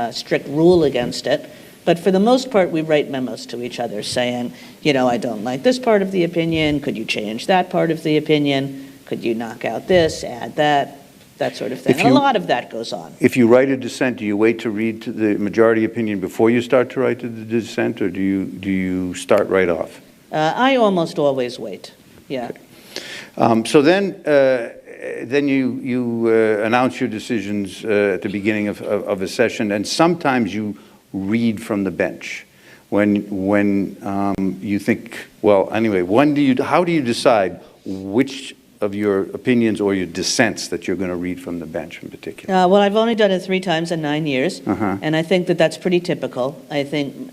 strict rule against it. But for the most part, we write memos to each other saying, I don't like this part of the opinion. Could you change that part of the opinion? Could you knock out this, add that sort of thing. And a lot of that goes on. If you write a dissent, do you wait to read the majority opinion before you start to write the dissent, or do you start right off? I almost always wait, yeah. Okay. So then you announce your decisions at the beginning of a session, and sometimes you read from the bench. When you think, how do you decide which of your opinions or your dissents that you're going to read from the bench in particular? Well, I've only done it 3 times in 9 years, and I think that that's pretty typical. I think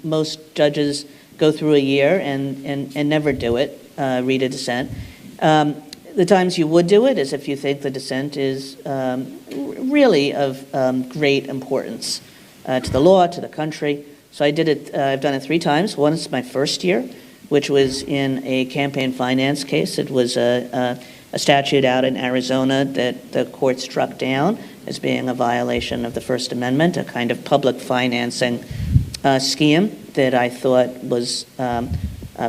most judges go through a year and never do it, read a dissent. The times you would do it is if you think the dissent is really of great importance to the law, to the country. So I did it. I've done it 3 times. Once my first year, which was in a campaign finance case. It was a statute out in Arizona that the court struck down as being a violation of the First Amendment, a kind of public financing scheme that I thought was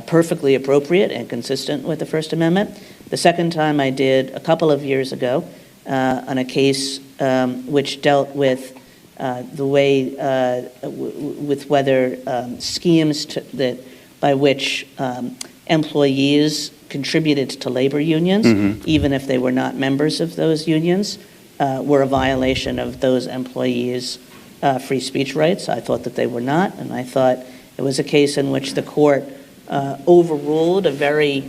perfectly appropriate and consistent with the First Amendment. The second time I did a couple of years ago on a case which dealt with the way, with whether schemes by which employees contributed to labor unions, even if they were not members of those unions, were a violation of those employees' free speech rights. I thought that they were not, and I thought it was a case in which the court overruled a very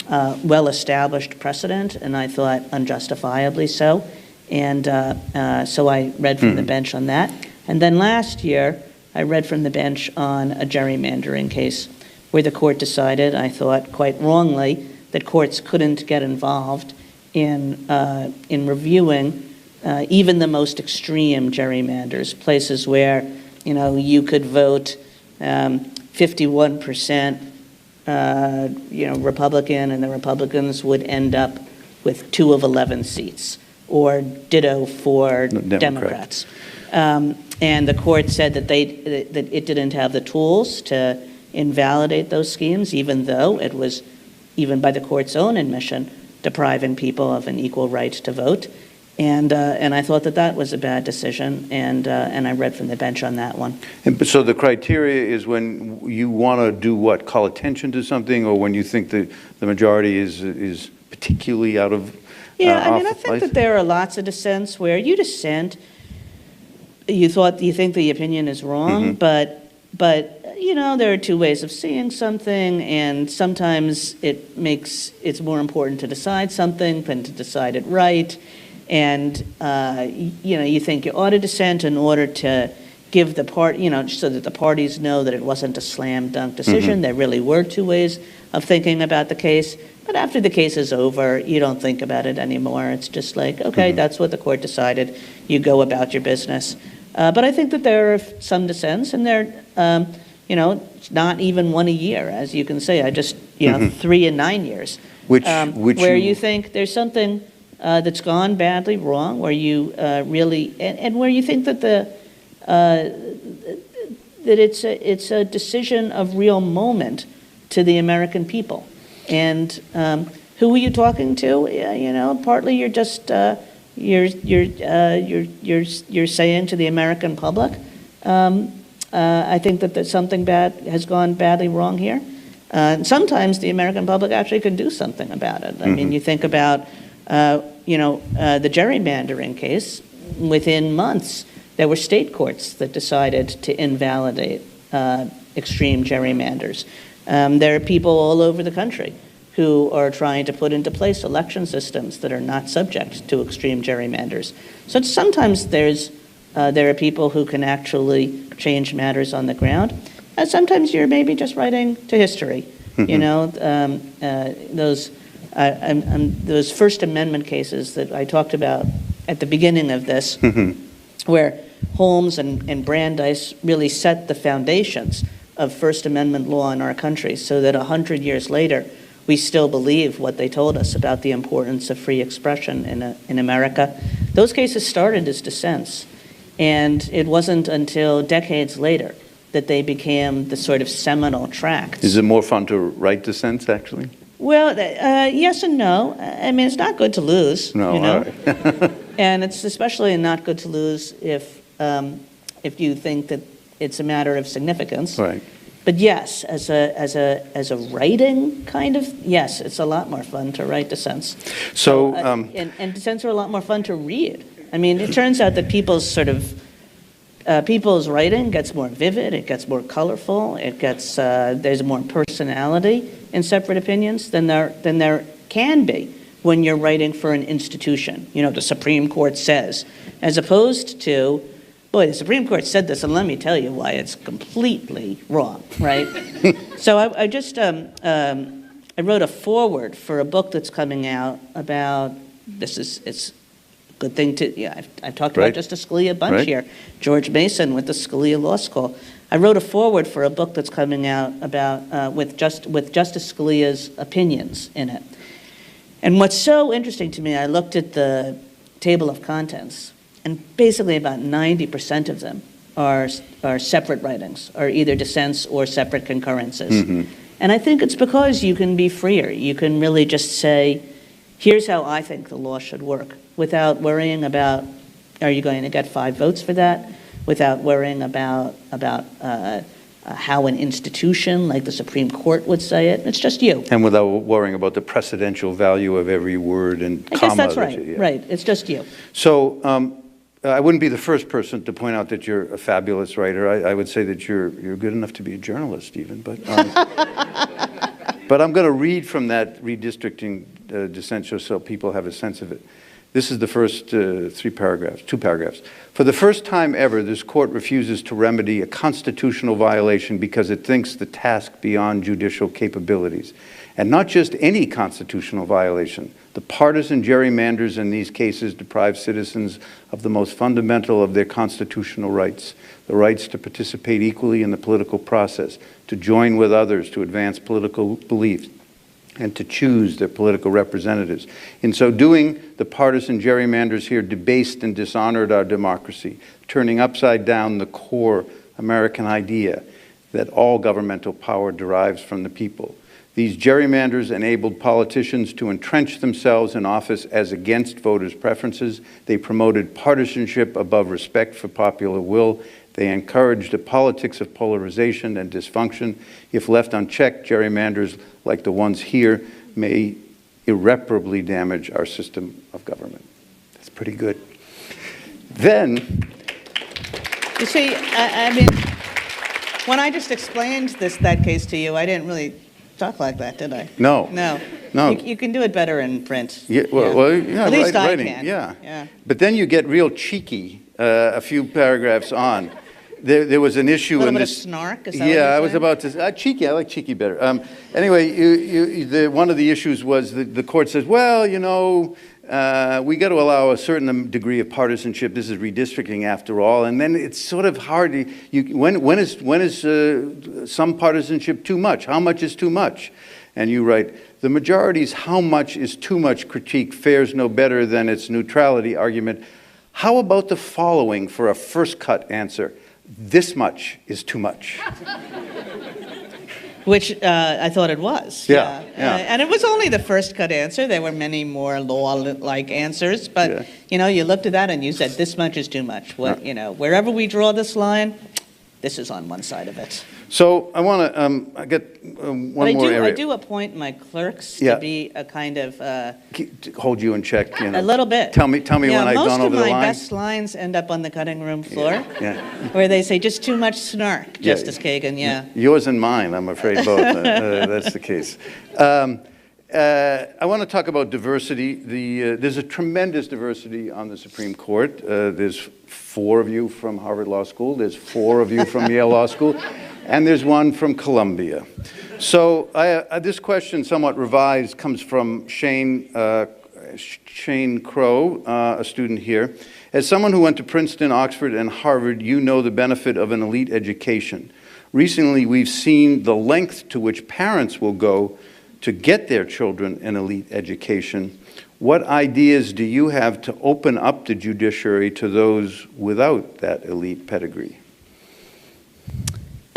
well-established precedent, and I thought unjustifiably so. And so I read from the bench on that. And then last year, I read from the bench on a gerrymandering case where the court decided, I thought quite wrongly, that courts couldn't get involved in reviewing even the most extreme gerrymanders, places where you could vote 51%, Republican, and the Republicans would end up with 2 of 11 seats, or ditto for Democrats. And the court said that that it didn't have the tools to invalidate those schemes, even though it was, even by the court's own admission, depriving people of an equal right to vote. And I thought that was a bad decision, and I read from the bench on that one. And so the criteria is when you want to do what? Call attention to something, or when you think that the majority is particularly out of Yeah, I think that there are lots of dissents where you dissent, you think the opinion is wrong, but there are 2 ways of seeing something, and sometimes it's more important to decide something than to decide it right. And, you think you ought to dissent in order to give the so that the parties know that it wasn't a slam dunk decision. There really were 2 ways of thinking about the case. But after the case is over, you don't think about it anymore. It's just like, okay, that's what the court decided. You go about your business. But I think that there are some dissents, and they're, not even 1 a year, as you can say. I just, 3 in 9 years. Where you think there's something that's gone badly wrong, where you really, and where you think that that it's a decision of real moment to the American people. And who are you talking to? Partly you're just you're saying to the American public, I think that something bad has gone badly wrong here. Sometimes the American public actually can do something about it. I mean, you think about the gerrymandering case. Within months, there were state courts that decided to invalidate extreme gerrymanders. There are people all over the country who are trying to put into place election systems that are not subject to extreme gerrymanders. So sometimes there are people who can actually change matters on the ground. Sometimes you're maybe just writing to history. Those First Amendment cases that I talked about at the beginning of this, where Holmes and Brandeis really set the foundations of First Amendment law in our country, so that 100 years later, we still believe what they told us about the importance of free expression in America. Those cases started as dissents, and it wasn't until decades later that they became the sort of seminal tracts. Is it more fun to write dissents, actually? Well, yes and no. I mean, it's not good to lose. No, all right. And it's especially not good to lose if you think that it's a matter of significance. Right. But yes, as a writing kind of, yes, it's a lot more fun to write dissents. So and dissents are a lot more fun to read. I mean, it turns out that people's writing gets more vivid, it gets more colorful, there's more personality in separate opinions than there can be when you're writing for an institution. The Supreme Court says, as opposed to, boy, the Supreme Court said this, and let me tell you why it's completely wrong, right? So I just I wrote a foreword for a book that's coming out about it's a good thing to I've talked about Justice Scalia a bunch here. George Mason with the Scalia Law School. I wrote a foreword for a book that's coming out about with Justice Scalia's opinions in it. And what's so interesting to me, I looked at the table of contents, and basically about 90% of them are separate writings, or either dissents or separate concurrences. And I think it's because you can be freer. You can really just say, here's how I think the law should work, without worrying about, are you going to get 5 votes for that? Without worrying about how an institution like the Supreme Court would say it. It's just you. And without worrying about the precedential value of every word and comma. I guess that's right. Right. It's just you. So I wouldn't be the first person to point out that you're a fabulous writer. I would say that you're good enough to be a journalist even. But but I'm going to read from that redistricting dissent so people have a sense of it. This is the first two paragraphs. For the first time ever, this court refuses to remedy a constitutional violation because it thinks the task beyond judicial capabilities. And not just any constitutional violation. The partisan gerrymanders in these cases deprive citizens of the most fundamental of their constitutional rights, the rights to participate equally in the political process, to join with others to advance political beliefs, and to choose their political representatives. In so doing, the partisan gerrymanders here debased and dishonored our democracy, turning upside down the core American idea that all governmental power derives from the people. These gerrymanders enabled politicians to entrench themselves in office as against voters' preferences. They promoted partisanship above respect for popular will. They encouraged a politics of polarization and dysfunction. If left unchecked, gerrymanders like the ones here may irreparably damage our system of government. That's pretty good. Then, You see, I mean, when I just explained that case to you, I didn't really talk like that, did I? No. No. No. You can do it better in print. Yeah, At least I writing, can. yeah. But then you get real cheeky a few paragraphs on. There was an issue in A little bit of this. snark, is that what Yeah, you're I was saying? about to cheeky. I like cheeky better. Anyway, one of the issues was the court says, well, we got to allow a certain degree of partisanship. This is redistricting after all, and then it's sort of hard. When is some partisanship too much? How much is too much? And you write, the majority's how much is too much critique fares no better than its neutrality argument. How about the following for a first cut answer? This much is too much. Which I thought it was. Yeah. And it was only the first cut answer. There were many more law-like answers, but you looked at that and you said this much is too much. Wherever we draw this line, this is on one side of it. So I want to get one more area. I do appoint my clerks to be a kind of hold you in check. a little bit. Tell me when I've gone over the line. Most of my best lines end up on the cutting room floor, Yeah. where they say just too much snark, Justice Kagan. Yeah. Yours and mine, I'm afraid both. That's the case. I want to talk about diversity. There's a tremendous diversity on the Supreme Court. There's 4 of you from Harvard Law School. There's 4 of you from Yale Law School. And there's 1 from Columbia. So this question, somewhat revised, comes from Shane Crow, a student here. As someone who went to Princeton, Oxford, and Harvard, you know the benefit of an elite education. Recently, we've seen the length to which parents will go to get their children an elite education. What ideas do you have to open up the judiciary to those without that elite pedigree?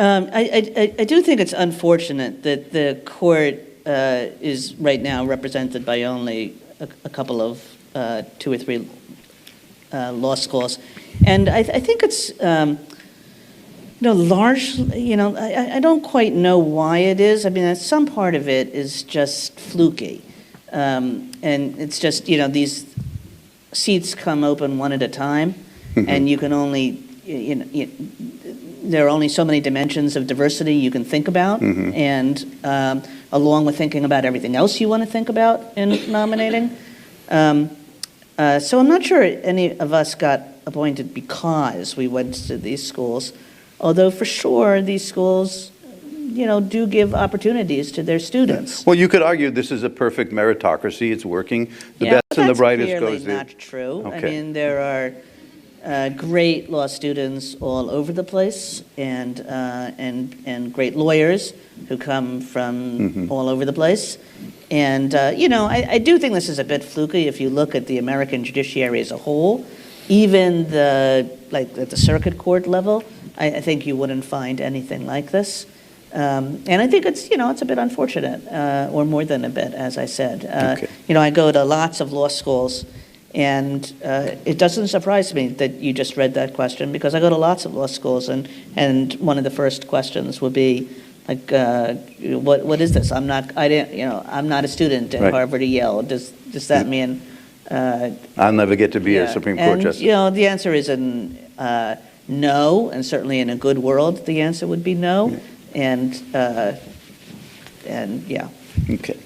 I do think it's unfortunate that the court is right now represented by only a couple of 2 or 3 law schools, and I think it's largely, I don't quite know why it is. I mean, some part of it is just fluky, and it's just these seats come open one at a time, and you can only there are only so many dimensions of diversity you can think about, and along with thinking about everything else you want to think about in nominating. So I'm not sure any of us got appointed because we went to these schools, although for sure these schools, do give opportunities to their students. Well, you could argue this is a perfect meritocracy. It's working. The best and the brightest goes there. That's not true. Okay. I mean, there are great law students all over the place, and great lawyers who come from all over the place. And I do think this is a bit fluky if you look at the American judiciary as a whole. Even at the circuit court level, I think you wouldn't find anything like this. And I think it's a bit unfortunate, or more than a bit, as I said. I go to lots of law schools. And it doesn't surprise me that you just read that question, because I go to lots of law schools, and one of the first questions would be like, what is this? I'm not a student at Harvard or Yale. Does that mean I'll never get to be a Supreme Court justice? The answer is no, and certainly in a good world, the answer would be no, and yeah. Okay.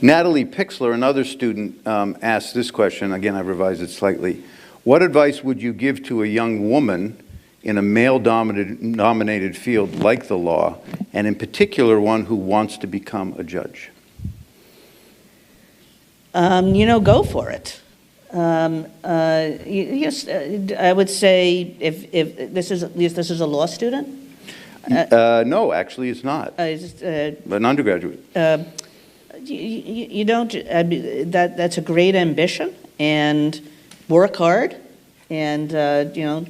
Natalie Pixler, another student, asked this question. Again, I've revised it slightly. What advice would you give to a young woman in a male-dominated field like the law, and in particular one who wants to become a judge? Go for it. Yes, I would say if this is a law student. No, actually, it's not. An undergraduate. You don't. That's a great ambition, and work hard, and don't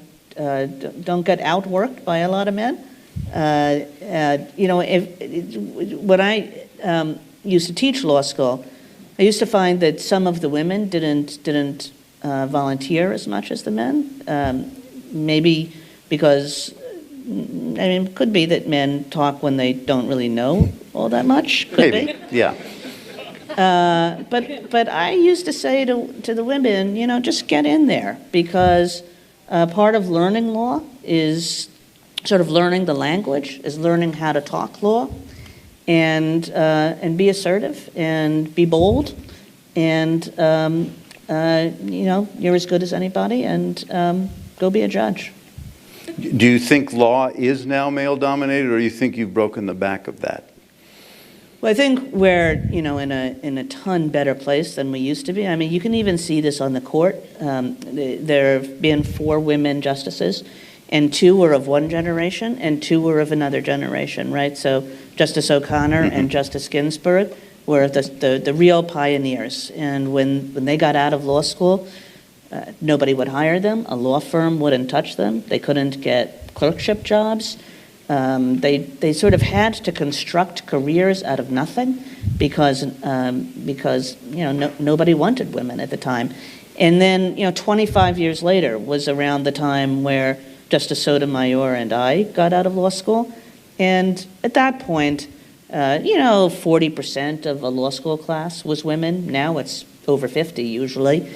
get outworked by a lot of men. When I used to teach law school, I used to find that some of the women didn't volunteer as much as the men. Maybe because, it could be that men talk when they don't really know all that much. Could Maybe, be. yeah. But I used to say to the women, just get in there, because part of learning law is sort of learning the language, is learning how to talk law, and be assertive and be bold, and you're as good as anybody, and go be a judge. Do you think law is now male-dominated, or do you think you've broken the back of that? Well, I think we're, in a ton better place than we used to be. I mean, you can even see this on the court. There have been 4 women justices, and 2 were of one generation, and 2 were of another generation, right? So Justice O'Connor and Justice Ginsburg were the real pioneers. And when they got out of law school, nobody would hire them. A law firm wouldn't touch them. They couldn't get clerkship jobs. They sort of had to construct careers out of nothing because nobody wanted women at the time. And then 25 years later was around the time where Justice Sotomayor and I got out of law school, and at that point 40% of a law school class was women. Now it's over 50 usually,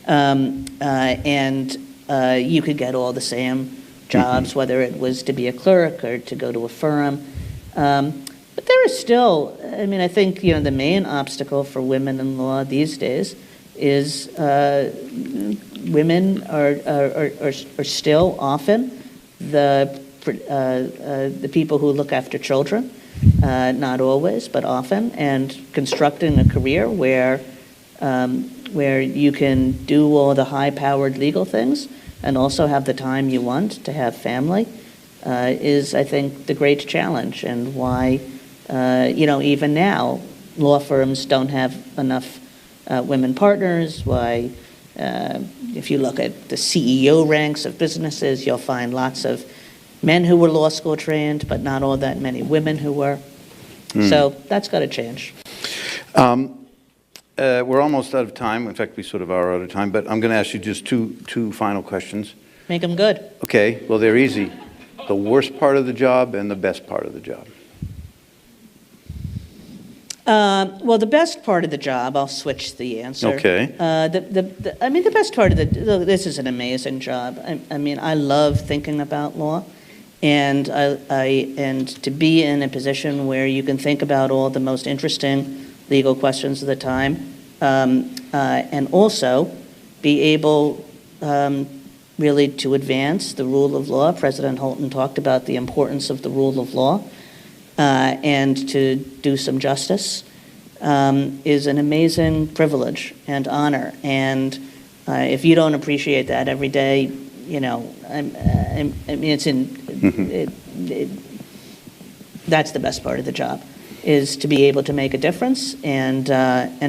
and you could get all the same jobs, whether it was to be a clerk or to go to a firm. But there is still, I think, the main obstacle for women in law these days is women are still often the people who look after children, not always, but often, and constructing a career where you can do all the high-powered legal things and also have the time you want to have family, is, I think, the great challenge, and why, even now, law firms don't have enough women partners, why, if you look at the CEO ranks of businesses, you'll find lots of men who were law school trained, but not all that many women who were. So that's got to change. We're almost out of time. In fact, we sort of are out of time, but I'm going to ask you just two final questions. Make them good. Okay, well, they're easy. The worst part of the job and the best part of the job. Well, the best part of the job, I'll switch the answer. Okay. The best part of this is an amazing job. I love thinking about law, and and to be in a position where you can think about all the most interesting legal questions of the time, and also be able really to advance the rule of law. President Holton talked about the importance of the rule of law, and to do some justice is an amazing privilege and honor. And if you don't appreciate that every day, that's the best part of the job, is to be able to make a difference, and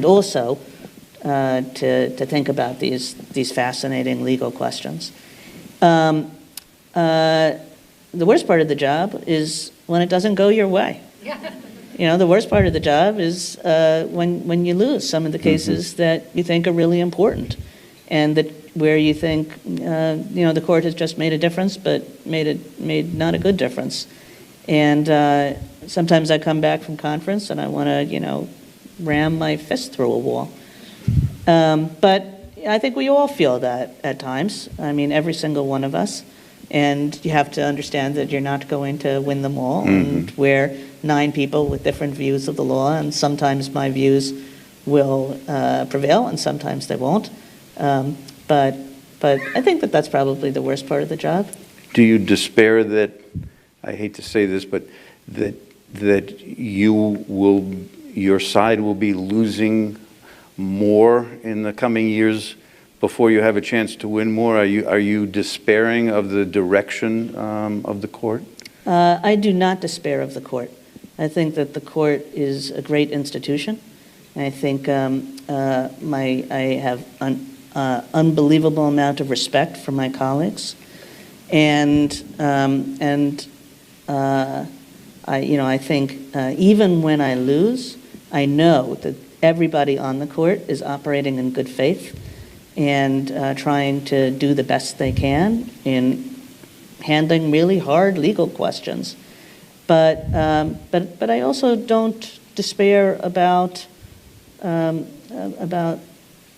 also to think about these fascinating legal questions. The worst part of the job is when it doesn't go your way. The worst part of the job is when you lose some of the cases that you think are really important, and where you think the court has just made a difference, but made not a good difference. And sometimes I come back from conference and I want to ram my fist through a wall. But I think we all feel that at times. Every single one of us. And you have to understand that you're not going to win them all. And we're 9 people with different views of the law, and sometimes my views will prevail, and sometimes they won't. But I think that that's probably the worst part of the job. Do you despair that, I hate to say this, but that your side will be losing more in the coming years before you have a chance to win more? Are you despairing of the direction of the court? I do not despair of the court. I think that the court is a great institution. I think I have an unbelievable amount of respect for my colleagues, and I think even when I lose, I know that everybody on the court is operating in good faith and trying to do the best they can in handling really hard legal questions. But I also don't despair about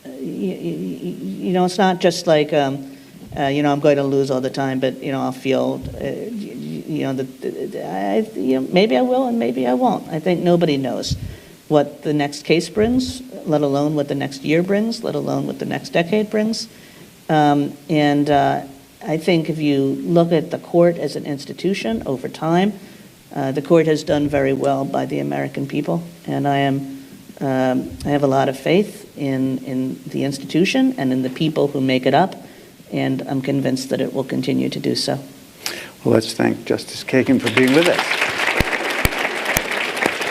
it's not just like I'm going to lose all the time, but I'll feel maybe I will and maybe I won't. I think nobody knows what the next case brings, let alone what the next year brings, let alone what the next decade brings. And I think if you look at the court as an institution over time, the court has done very well by the American people, and I have a lot of faith in the institution and in the people who make it up, and I'm convinced that it will continue to do so. Well, let's thank Justice Kagan for being with us.